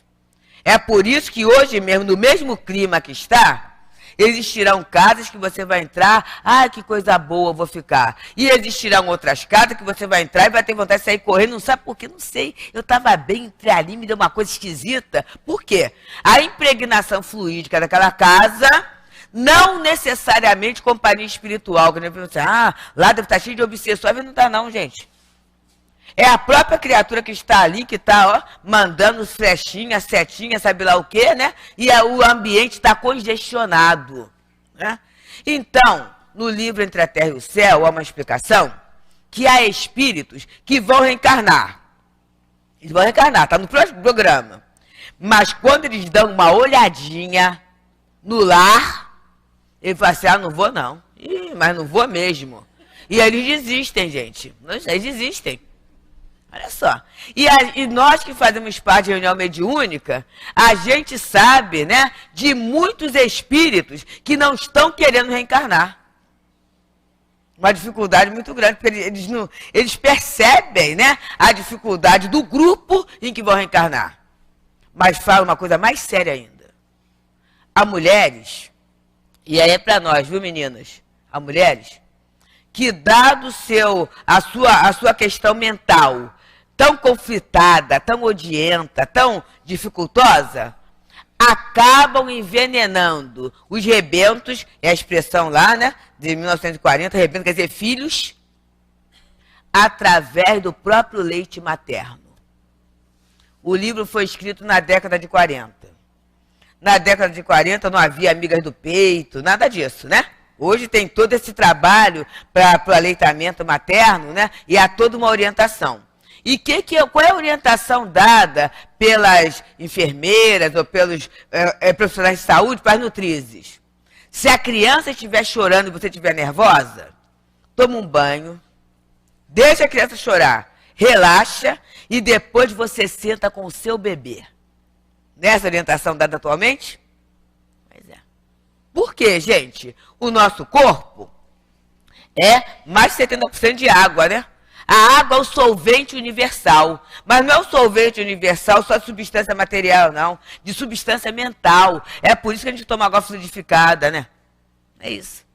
É por isso que hoje mesmo, no mesmo clima que está, existirão casas que você vai entrar, que coisa boa, eu vou ficar. E existirão outras casas que você vai entrar e vai ter vontade de sair correndo, não sabe por quê? Não sei. Eu estava bem, entrei ali, me deu uma coisa esquisita. Por quê? A impregnação fluídica daquela casa, não necessariamente companhia espiritual. Que nem você, lá deve estar cheio de obsessões, mas não está não, gente. É a própria criatura que está ali, que está mandando flechinhas, setinhas, sabe lá o quê, né? E o ambiente está congestionado, né? Então, no livro Entre a Terra e o Céu, há uma explicação que há espíritos que vão reencarnar. Eles vão reencarnar, está no programa. Mas quando eles dão uma olhadinha no lar, eles falam assim, não vou não. Mas não vou mesmo. E eles desistem, gente. Eles desistem. Olha só. E nós que fazemos parte de reunião mediúnica, a gente sabe, né, de muitos espíritos que não estão querendo reencarnar. Uma dificuldade muito grande, porque eles percebem, né, a dificuldade do grupo em que vão reencarnar. Mas fala uma coisa mais séria ainda. Há mulheres, e aí é para nós, viu, meninas? Há mulheres que, dado a sua questão mental tão conflitada, tão odienta, tão dificultosa, acabam envenenando os rebentos, é a expressão lá, né, de 1940, rebento quer dizer filhos, através do próprio leite materno. O livro foi escrito na década de 40. Na década de 40 não havia amigas do peito, nada disso, né? Hoje tem todo esse trabalho para o aleitamento materno, né? E há toda uma orientação. E qual é a orientação dada pelas enfermeiras ou pelos profissionais de saúde para as nutrizes? Se a criança estiver chorando e você estiver nervosa, toma um banho, deixa a criança chorar, relaxa e depois você senta com o seu bebê. Nessa orientação dada atualmente? Pois é. Por quê, gente? O nosso corpo é mais de 70% de água, né? A água é o solvente universal, mas não é o solvente universal só de substância material, não, de substância mental. É por isso que a gente toma água fluidificada, né? É isso.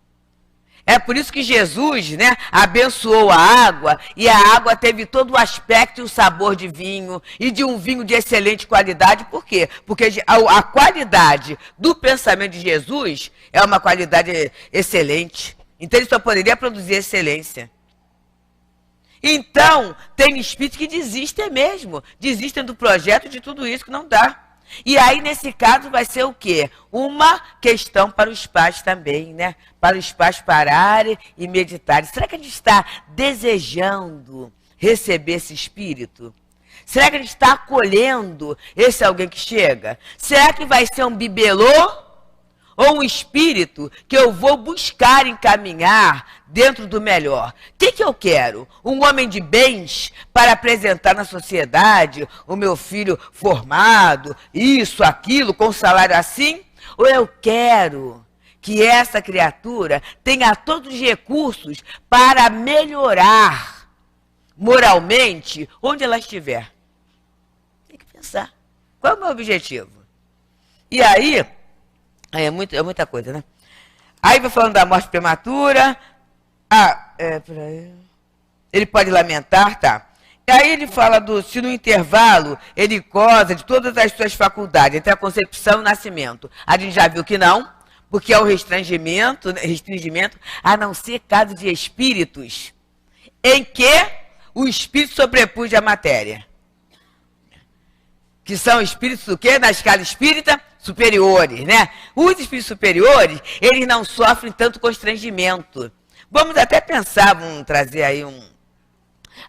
É por isso que Jesus, né, abençoou a água, e a água teve todo o aspecto e o sabor de vinho, e de um vinho de excelente qualidade. Por quê? Porque a qualidade do pensamento de Jesus é uma qualidade excelente. Então ele só poderia produzir excelência. Então, tem espíritos que desistem mesmo, desistem do projeto, de tudo isso que não dá. E aí, nesse caso, vai ser o quê? Uma questão para os pais também, né? Para os pais pararem e meditarem. Será que a gente está desejando receber esse espírito? Será que a gente está acolhendo esse alguém que chega? Será que vai ser um bibelô? Ou um espírito que eu vou buscar encaminhar dentro do melhor? O que eu quero? Um homem de bens para apresentar na sociedade, o meu filho formado, isso, aquilo, com salário assim? Ou eu quero que essa criatura tenha todos os recursos para melhorar moralmente onde ela estiver? Tem que pensar. Qual é o meu objetivo? E aí... É muita coisa, né? Aí vai falando da morte prematura. Ele pode lamentar, tá? E aí ele fala se no intervalo ele goza de todas as suas faculdades, entre a concepção e o nascimento. A gente já viu que não, porque é o restringimento, a não ser caso de espíritos em que o espírito sobrepuja a matéria. Que são espíritos do quê? Na escala espírita, superiores, né? Os espíritos superiores, eles não sofrem tanto constrangimento. Vamos até pensar, vamos trazer aí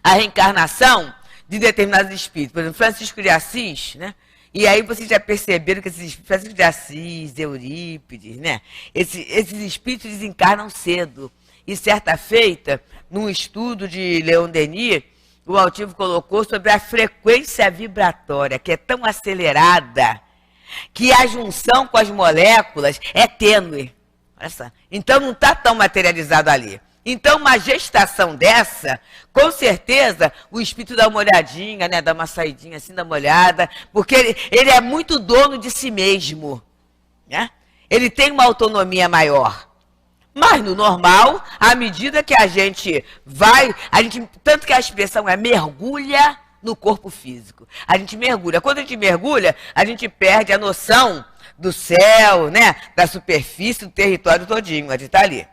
a reencarnação de determinados espíritos. Por exemplo, Francisco de Assis, né? E aí vocês já perceberam que esses espíritos, Francisco de Assis, Eurípides, né? Esses espíritos desencarnam cedo. E certa feita, num estudo de Leon Denis, o Altivo colocou sobre a frequência vibratória, que é tão acelerada, que a junção com as moléculas é tênue. Olha só. Então não está tão materializado ali. Então uma gestação dessa, com certeza o espírito dá uma olhadinha, né? Dá uma saidinha assim, dá uma olhada, porque ele é muito dono de si mesmo, né? Ele tem uma autonomia maior. Mas no normal, à medida que a gente vai, tanto que a expressão é mergulha no corpo físico. A gente mergulha. Quando a gente mergulha, a gente perde a noção do céu, né? Da superfície, do território todinho. A gente está ali.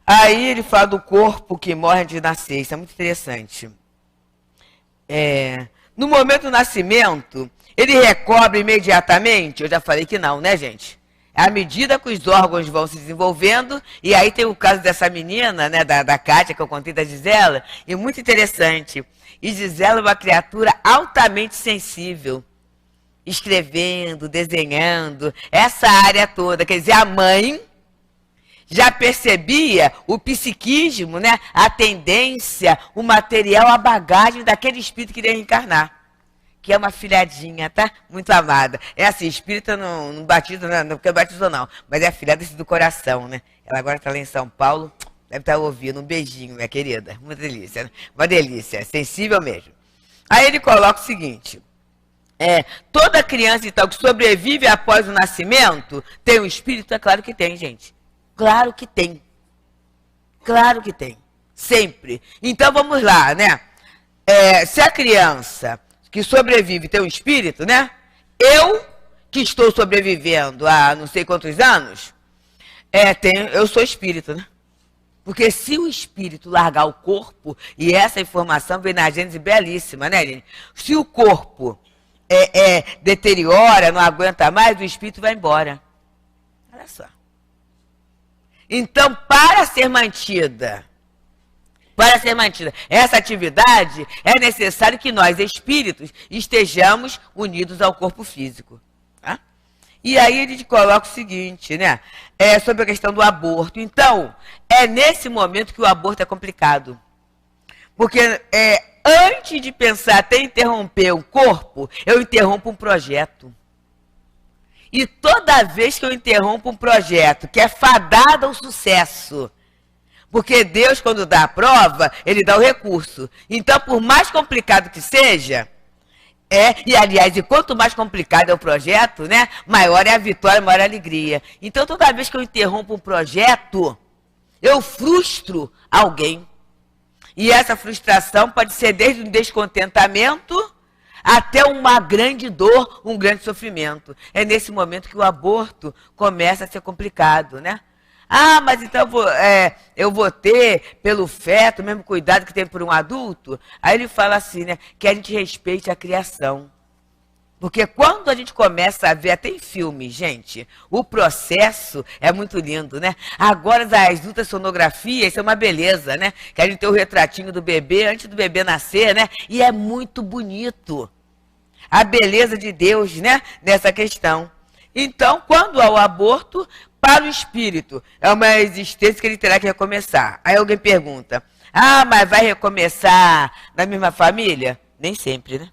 Aí ele fala do corpo que morre antes de nascer. Isso é muito interessante. No momento do nascimento, ele recobre imediatamente? Eu já falei que não, né, gente? À medida que os órgãos vão se desenvolvendo, e aí tem o caso dessa menina, né, da Kátia, que eu contei da Gisela, e muito interessante. E Gisela é uma criatura altamente sensível, escrevendo, desenhando, essa área toda. Quer dizer, a mãe já percebia o psiquismo, né, a tendência, o material, a bagagem daquele espírito que iria reencarnar. Que é uma filhadinha, tá? Muito amada. É assim, espírita não batiza, não porque batizou não, mas é a filhada do coração, né? Ela agora está lá em São Paulo, deve estar ouvindo. Um beijinho, minha querida. Uma delícia, né? Uma delícia, sensível mesmo. Aí ele coloca o seguinte, toda criança, então, que sobrevive após o nascimento, tem um espírito? É claro que tem, gente. Claro que tem. Claro que tem. Sempre. Então, vamos lá, né? Se a criança que sobrevive tem um espírito, né? Eu, que estou sobrevivendo há não sei quantos anos, eu sou espírito, né? Porque se o espírito largar o corpo, e essa informação vem na Gênese belíssima, né, gente? Se o corpo deteriora, não aguenta mais, o espírito vai embora. Olha só. Então, para ser mantida essa atividade, é necessário que nós, espíritos, estejamos unidos ao corpo físico. Tá? E aí ele coloca o seguinte, né? Sobre a questão do aborto. Então, é nesse momento que o aborto é complicado. Porque antes de pensar até interromper o corpo, eu interrompo um projeto. E toda vez que eu interrompo um projeto que é fadado ao sucesso, porque Deus, quando dá a prova, Ele dá o recurso. Então, por mais complicado que seja, e aliás, e quanto mais complicado é o projeto, né, maior é a vitória, maior é a alegria. Então, toda vez que eu interrompo um projeto, eu frustro alguém. E essa frustração pode ser desde um descontentamento até uma grande dor, um grande sofrimento. É nesse momento que o aborto começa a ser complicado, né? Ah, mas então eu vou ter, pelo feto, o mesmo cuidado que tem por um adulto? Aí ele fala assim, né? Que a gente respeite a criação. Porque quando a gente começa a ver, até em filme, gente, o processo é muito lindo, né? Agora as ultrassonografias são uma beleza, né? Que a gente tem o retratinho do bebê antes do bebê nascer, né? E é muito bonito. A beleza de Deus, né? Nessa questão. Então, quando há o aborto, para o espírito, é uma existência que ele terá que recomeçar. Aí alguém pergunta, ah, mas vai recomeçar na mesma família? Nem sempre, né?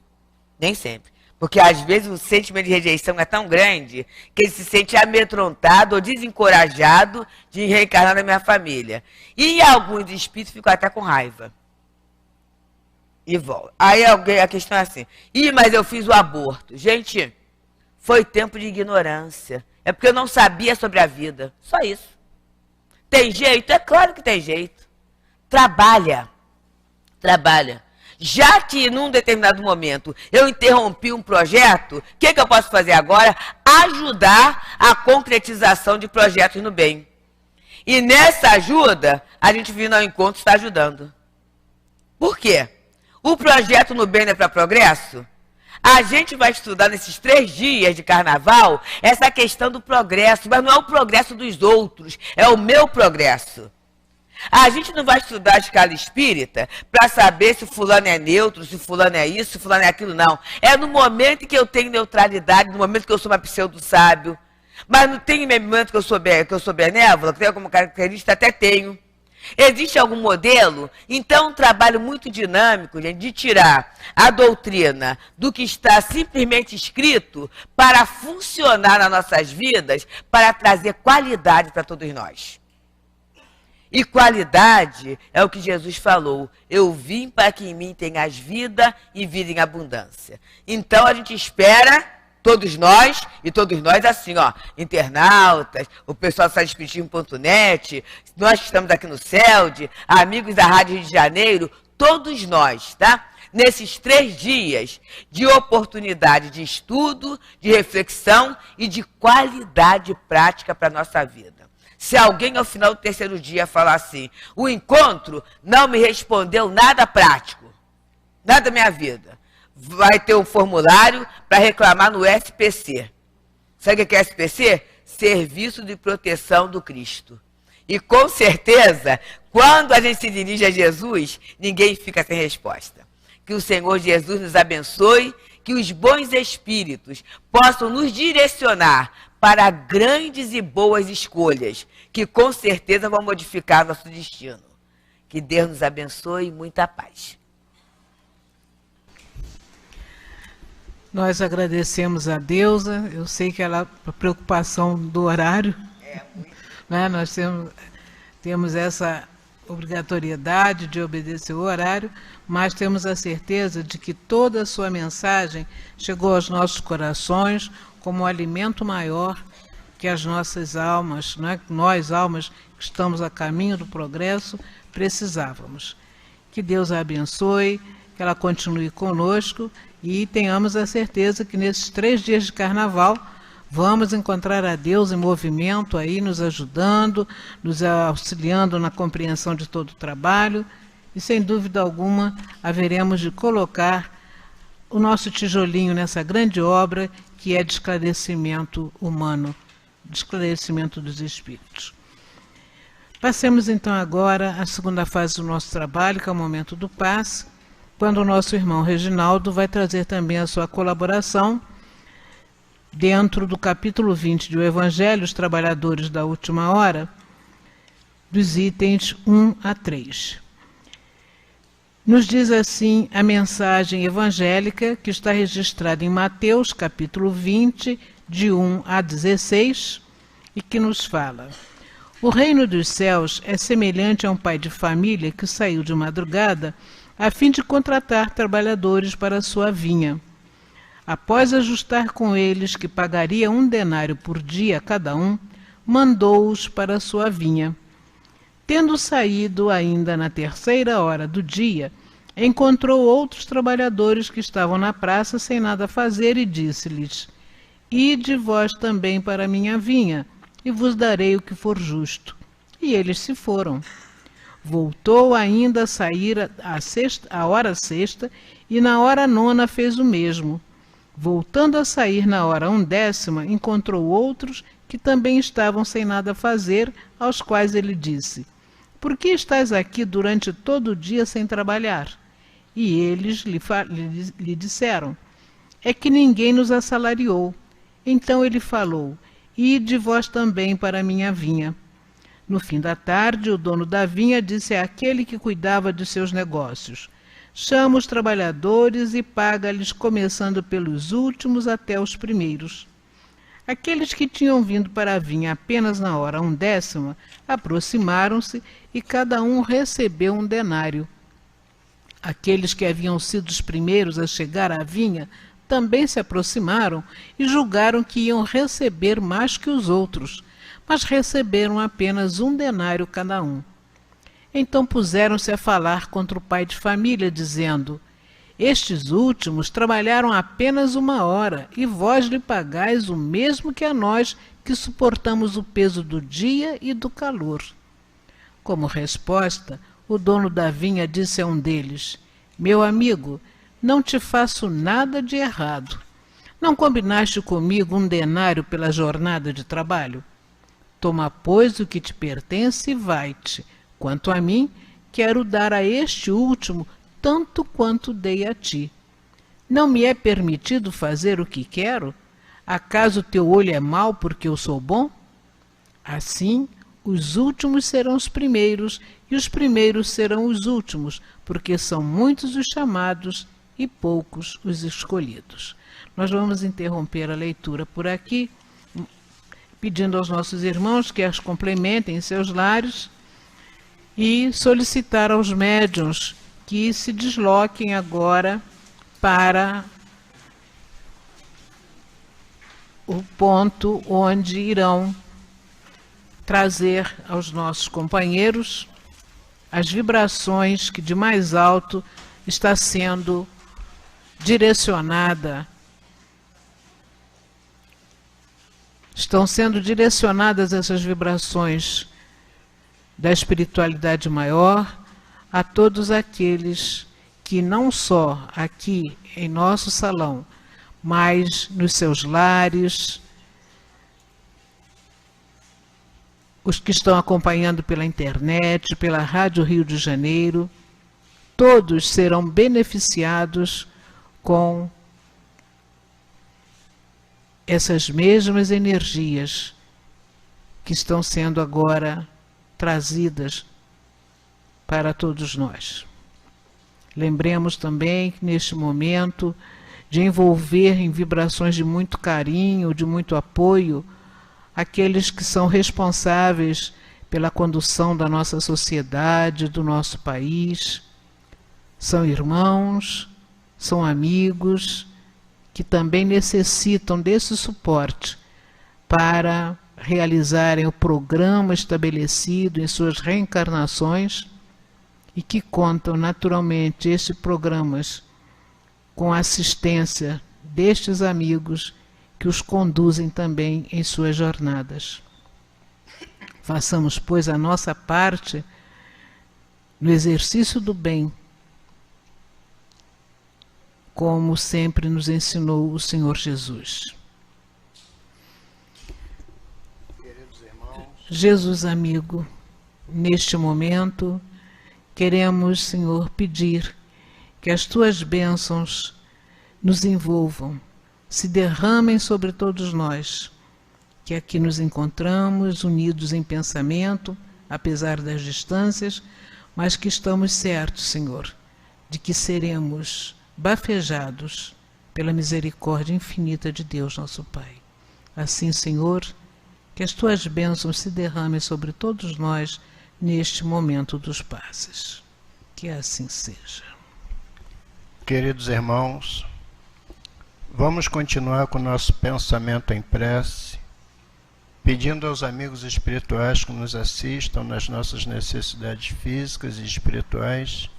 Nem sempre. Porque às vezes o sentimento de rejeição é tão grande que ele se sente amedrontado ou desencorajado de reencarnar na minha família. E alguns espíritos ficam até com raiva. E voltam. Aí a questão é assim, mas eu fiz o aborto. Gente, foi tempo de ignorância. É porque eu não sabia sobre a vida. Só isso. Tem jeito? É claro que tem jeito. Trabalha. Trabalha. Já que num determinado momento eu interrompi um projeto, o que eu posso fazer agora? Ajudar a concretização de projetos no bem. E nessa ajuda, a gente vindo ao encontro está ajudando. Por quê? O projeto no bem não é para progresso? A gente vai estudar nesses 3 dias de carnaval essa questão do progresso, mas não é o progresso dos outros, é o meu progresso. A gente não vai estudar a escala espírita para saber se fulano é neutro, se fulano é isso, se fulano é aquilo, não. É no momento que eu tenho neutralidade, no momento que eu sou uma pseudo-sábio. Mas não tem momento que eu sou benévola, que tenho como característica, até tenho. Existe algum modelo? Então, um trabalho muito dinâmico, gente, de tirar a doutrina do que está simplesmente escrito para funcionar nas nossas vidas, para trazer qualidade para todos nós. E qualidade é o que Jesus falou. Eu vim para que em mim tenhas vida e vida em abundância. Então a gente espera, todos nós, e todos nós assim, ó, internautas, o pessoal do Espiritismo.net, nós que estamos aqui no CELD, amigos da Rádio Rio de Janeiro, todos nós, tá? Nesses 3 dias de oportunidade de estudo, de reflexão e de qualidade prática para a nossa vida. Se alguém ao final do 3º dia falar assim, o encontro não me respondeu nada prático, nada da minha vida, vai ter um formulário para reclamar no SPC. Sabe o que é SPC? Serviço de Proteção do Cristo. E com certeza, quando a gente se dirige a Jesus, ninguém fica sem resposta. Que o Senhor Jesus nos abençoe, que os bons espíritos possam nos direcionar para grandes e boas escolhas, que com certeza vão modificar nosso destino. Que Deus nos abençoe e muita paz. Nós agradecemos a Deusa, eu sei que ela, a preocupação do horário, né? Nós temos essa obrigatoriedade de obedecer o horário, mas temos a certeza de que toda a sua mensagem chegou aos nossos corações como um alimento maior que as nossas almas, né? Nós almas que estamos a caminho do progresso, precisávamos. Que Deus a abençoe, que ela continue conosco e tenhamos a certeza que nesses 3 dias de carnaval vamos encontrar a Deus em movimento aí, nos ajudando, nos auxiliando na compreensão de todo o trabalho e sem dúvida alguma haveremos de colocar o nosso tijolinho nessa grande obra que é de esclarecimento humano, de esclarecimento dos espíritos. Passemos então agora à segunda fase do nosso trabalho, que é o momento do passe, quando o nosso irmão Reginaldo vai trazer também a sua colaboração dentro do capítulo 20 do Evangelho, os Trabalhadores da Última Hora, dos itens 1 a 3. Nos diz assim a mensagem evangélica que está registrada em Mateus, capítulo 20, de 1 a 16, e que nos fala: o reino dos céus é semelhante a um pai de família que saiu de madrugada a fim de contratar trabalhadores para a sua vinha. Após ajustar com eles que pagaria 1 denário por dia a cada um, mandou-os para a sua vinha. Tendo saído ainda na 3ª hora do dia, encontrou outros trabalhadores que estavam na praça sem nada a fazer e disse-lhes: ide vós também para a minha vinha, e vos darei o que for justo. E eles se foram. Voltou ainda a sair à hora 6ª, e na hora 9ª fez o mesmo. Voltando a sair na hora 1/10, encontrou outros que também estavam sem nada a fazer, aos quais ele disse: por que estás aqui durante todo o dia sem trabalhar? E eles lhe disseram: é que ninguém nos assalariou. Então ele falou: ide vós também para a minha vinha. No fim da tarde, o dono da vinha disse àquele que cuidava de seus negócios: chama os trabalhadores e paga-lhes, começando pelos últimos até os primeiros. Aqueles que tinham vindo para a vinha apenas na hora 1/10 aproximaram-se e cada um recebeu 1 denário. Aqueles que haviam sido os primeiros a chegar à vinha também se aproximaram e julgaram que iam receber mais que os outros, mas receberam apenas 1 denário cada um. Então puseram-se a falar contra o pai de família, dizendo: estes últimos trabalharam apenas 1 hora, e vós lhe pagais o mesmo que a nós, que suportamos o peso do dia e do calor. Como resposta, o dono da vinha disse a um deles: meu amigo, não te faço nada de errado. Não combinaste comigo 1 denário pela jornada de trabalho? Toma, pois, o que te pertence e vai-te. Quanto a mim, quero dar a este último tanto quanto dei a ti. Não me é permitido fazer o que quero? Acaso teu olho é mau porque eu sou bom? Assim, os últimos serão os primeiros, e os primeiros serão os últimos, porque são muitos os chamados e poucos os escolhidos. Nós vamos interromper a leitura por aqui, pedindo aos nossos irmãos que as complementem em seus lares e solicitar aos médiuns que se desloquem agora para o ponto onde irão trazer aos nossos companheiros as vibrações que de mais alto está sendo direcionada. Estão sendo direcionadas essas vibrações da espiritualidade maior a todos aqueles que não só aqui em nosso salão, mas nos seus lares, os que estão acompanhando pela internet, pela Rádio Rio de Janeiro, todos serão beneficiados com essas mesmas energias que estão sendo agora trazidas para todos nós. Lembremos também que neste momento de envolver em vibrações de muito carinho, de muito apoio, aqueles que são responsáveis pela condução da nossa sociedade, do nosso país, são irmãos, são amigos, que também necessitam desse suporte para realizarem o programa estabelecido em suas reencarnações e que contam naturalmente estes programas com a assistência destes amigos que os conduzem também em suas jornadas. Façamos, pois, a nossa parte no exercício do bem, como sempre nos ensinou o Senhor Jesus. Jesus amigo, neste momento, queremos, Senhor, pedir que as tuas bênçãos nos envolvam, se derramem sobre todos nós, que aqui nos encontramos unidos em pensamento, apesar das distâncias, mas que estamos certos, Senhor, de que seremos bafejados pela misericórdia infinita de Deus, nosso Pai. Assim, Senhor, que as tuas bênçãos se derramem sobre todos nós neste momento dos passes. Que assim seja. Queridos irmãos, vamos continuar com o nosso pensamento em prece, pedindo aos amigos espirituais que nos assistam nas nossas necessidades físicas e espirituais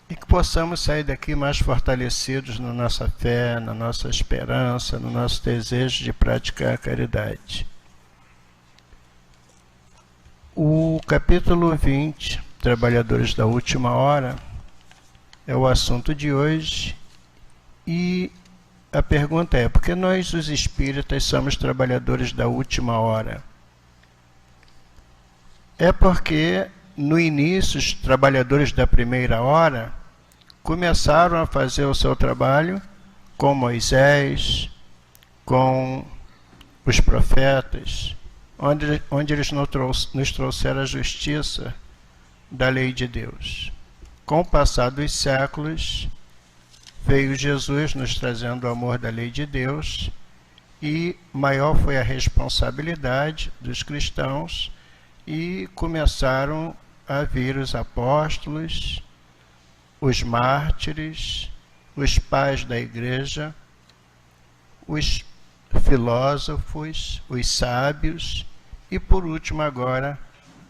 e que possamos sair daqui mais fortalecidos na nossa fé, na nossa esperança, no nosso desejo de praticar a caridade. O capítulo 20, Trabalhadores da Última Hora, é o assunto de hoje e a pergunta é: por que nós, os espíritas, somos trabalhadores da última hora? É porque, no início, os trabalhadores da primeira hora começaram a fazer o seu trabalho com Moisés, com os profetas, onde eles nos trouxeram a justiça da lei de Deus. Com o passar dos séculos, veio Jesus nos trazendo o amor da lei de Deus e maior foi a responsabilidade dos cristãos e começaram a vir os apóstolos, os mártires, os pais da igreja, os filósofos, os sábios e, por último, agora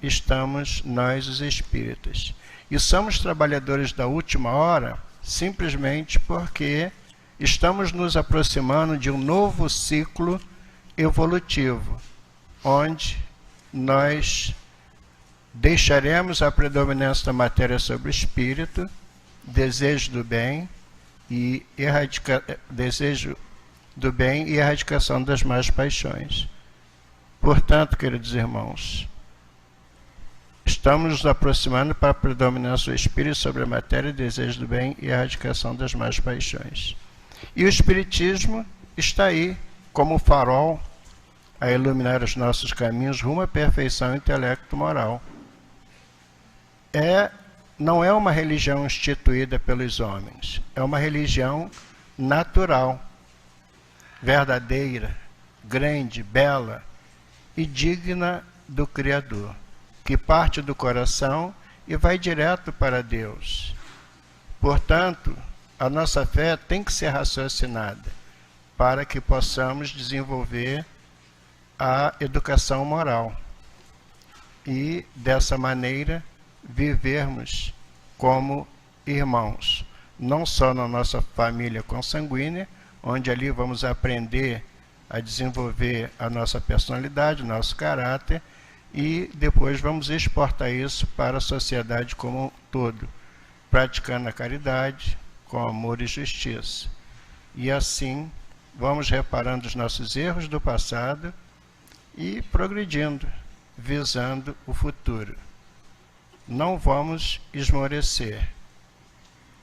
estamos nós, os espíritas. E somos trabalhadores da última hora simplesmente porque estamos nos aproximando de um novo ciclo evolutivo, onde nós deixaremos a predominância da matéria sobre o espírito, desejo do bem e erradicação das más paixões. Portanto, queridos irmãos, estamos nos aproximando para a predominância do espírito sobre a matéria, desejo do bem e erradicação das más paixões. E o espiritismo está aí como farol a iluminar os nossos caminhos rumo à perfeição intelecto-moral. Não é uma religião instituída pelos homens, é uma religião natural, verdadeira, grande, bela e digna do Criador, que parte do coração e vai direto para Deus. Portanto, a nossa fé tem que ser raciocinada para que possamos desenvolver a educação moral e, dessa maneira, vivermos como irmãos, não só na nossa família consanguínea, onde ali vamos aprender a desenvolver a nossa personalidade, nosso caráter, e depois vamos exportar isso para a sociedade como um todo, praticando a caridade com amor e justiça. E assim vamos reparando os nossos erros do passado e progredindo, visando o futuro. Não vamos esmorecer.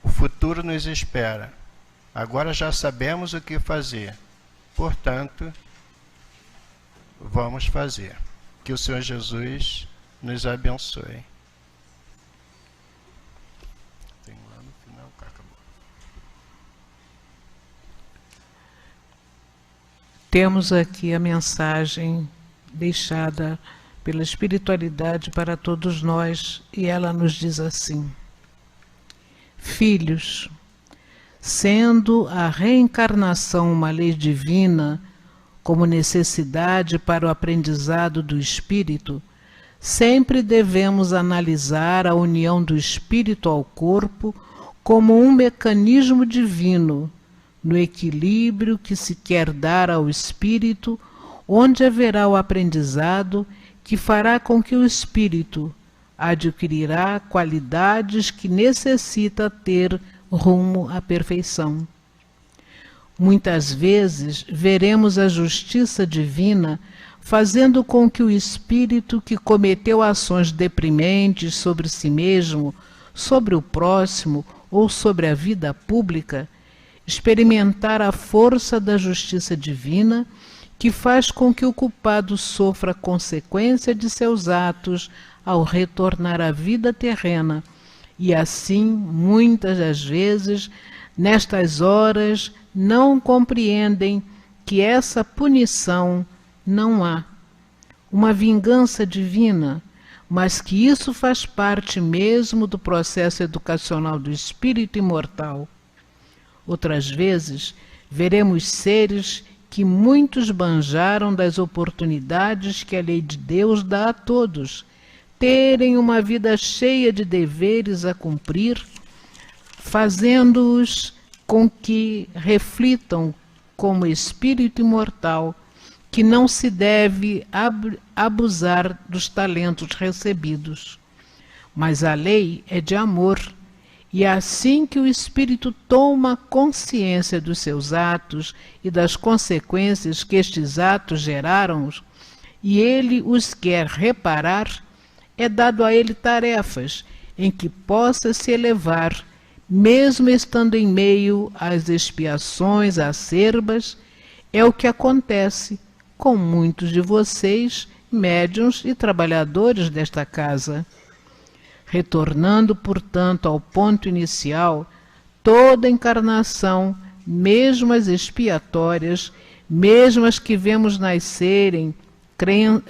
O futuro nos espera. Agora já sabemos o que fazer. Portanto, vamos fazer. Que o Senhor Jesus nos abençoe. Tem lá no final, acabou. Temos aqui a mensagem deixada pela espiritualidade para todos nós, e ela nos diz assim: filhos, sendo a reencarnação uma lei divina, como necessidade para o aprendizado do espírito, sempre devemos analisar a união do espírito ao corpo como um mecanismo divino, no equilíbrio que se quer dar ao espírito, onde haverá o aprendizado que fará com que o espírito adquirirá qualidades que necessita ter rumo à perfeição. Muitas vezes veremos a justiça divina fazendo com que o espírito que cometeu ações deprimentes sobre si mesmo, sobre o próximo ou sobre a vida pública, experimentar a força da justiça divina que faz com que o culpado sofra a consequência de seus atos ao retornar à vida terrena. E assim, muitas das vezes, nestas horas, não compreendem que essa punição não há uma vingança divina, mas que isso faz parte mesmo do processo educacional do espírito imortal. Outras vezes, veremos seres que muitos banjaram das oportunidades que a lei de Deus dá a todos, terem uma vida cheia de deveres a cumprir, fazendo-os com que reflitam como espírito imortal que não se deve abusar dos talentos recebidos. Mas a lei é de amor, e assim que o espírito toma consciência dos seus atos e das consequências que estes atos geraram, e ele os quer reparar, é dado a ele tarefas em que possa se elevar, mesmo estando em meio às expiações acerbas. É o que acontece com muitos de vocês, médiuns e trabalhadores desta casa. Retornando, portanto, ao ponto inicial, toda encarnação, mesmo as expiatórias, mesmo as que vemos nascerem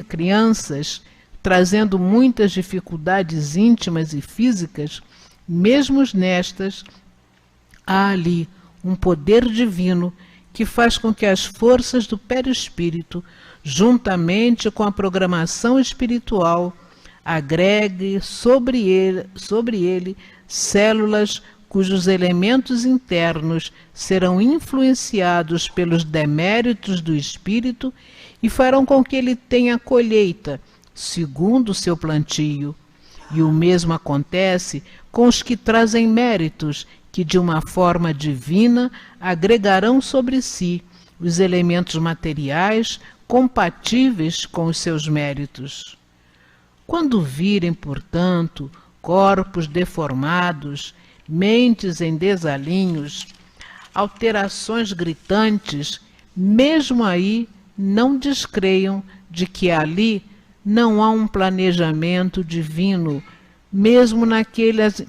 crianças, trazendo muitas dificuldades íntimas e físicas, mesmo nestas, há ali um poder divino que faz com que as forças do perispírito, juntamente com a programação espiritual, agregue sobre ele células cujos elementos internos serão influenciados pelos deméritos do espírito e farão com que ele tenha colheita, segundo o seu plantio. E o mesmo acontece com os que trazem méritos, que de uma forma divina agregarão sobre si os elementos materiais compatíveis com os seus méritos. Quando virem, portanto, corpos deformados, mentes em desalinhos, alterações gritantes, mesmo aí não descreiam de que ali não há um planejamento divino, mesmo naquelas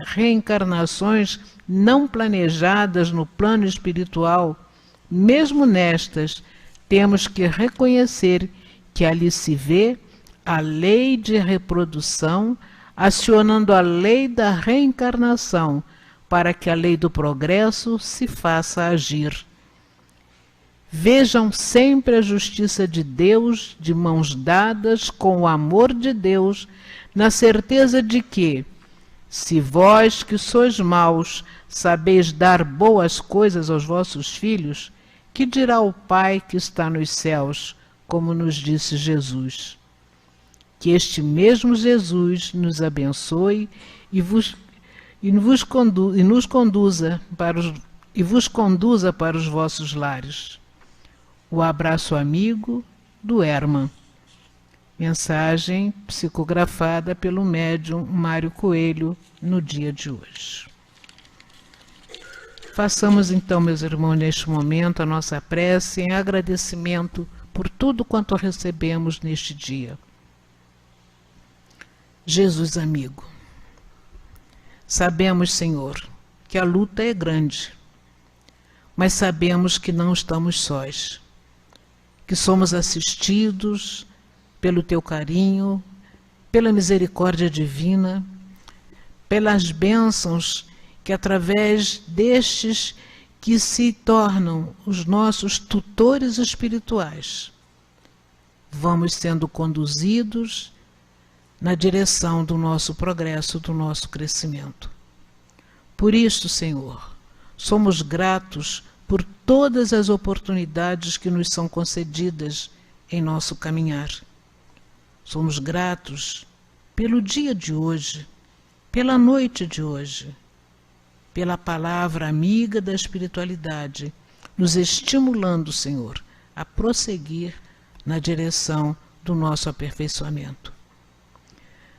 reencarnações não planejadas no plano espiritual, mesmo nestas, temos que reconhecer que ali se vê a lei de reprodução acionando a lei da reencarnação para que a lei do progresso se faça agir. Vejam sempre a justiça de Deus de mãos dadas com o amor de Deus, na certeza de que, se vós que sois maus sabeis dar boas coisas aos vossos filhos, que dirá o Pai que está nos céus, como nos disse Jesus? Que este mesmo Jesus nos abençoe e vos conduza para os vossos lares. O abraço amigo do Herman. Mensagem psicografada pelo médium Mário Coelho no dia de hoje. Façamos então, meus irmãos, neste momento a nossa prece em agradecimento por tudo quanto recebemos neste dia. Jesus amigo, sabemos, Senhor, que a luta é grande, mas sabemos que não estamos sós, que somos assistidos pelo Teu carinho, pela misericórdia divina, pelas bênçãos que através destes que se tornam os nossos tutores espirituais, vamos sendo conduzidos na direção do nosso progresso, do nosso crescimento. Por isto, Senhor, somos gratos por todas as oportunidades que nos são concedidas em nosso caminhar. Somos gratos pelo dia de hoje, pela noite de hoje, pela palavra amiga da espiritualidade, nos estimulando, Senhor, a prosseguir na direção do nosso aperfeiçoamento.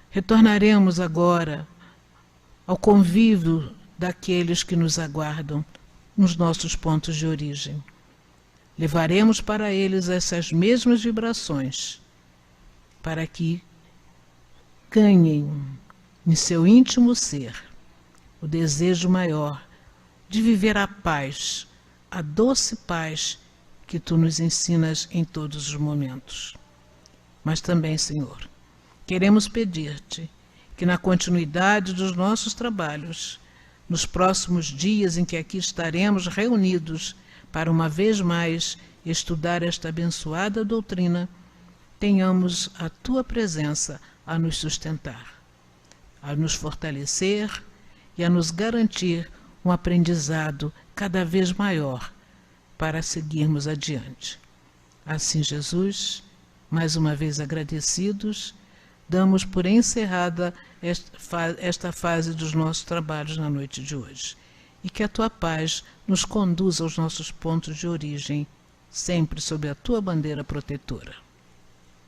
Retornaremos agora ao convívio daqueles que nos aguardam nos nossos pontos de origem. Levaremos para eles essas mesmas vibrações, para que ganhem em seu íntimo ser o desejo maior de viver a paz a doce paz que tu nos ensinas em todos os momentos. Mas também, Senhor, queremos pedir-te que na continuidade dos nossos trabalhos, nos próximos dias em que aqui estaremos reunidos para uma vez mais estudar esta abençoada doutrina, tenhamos a tua presença a nos sustentar, a nos fortalecer e a nos garantir um aprendizado cada vez maior para seguirmos adiante. Assim, Jesus, mais uma vez agradecidos, damos por encerrada esta fase dos nossos trabalhos na noite de hoje. E que a tua paz nos conduza aos nossos pontos de origem, sempre sob a tua bandeira protetora.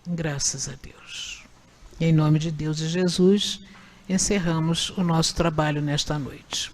Graças a Deus. Em nome de Deus e Jesus, encerramos o nosso trabalho nesta noite.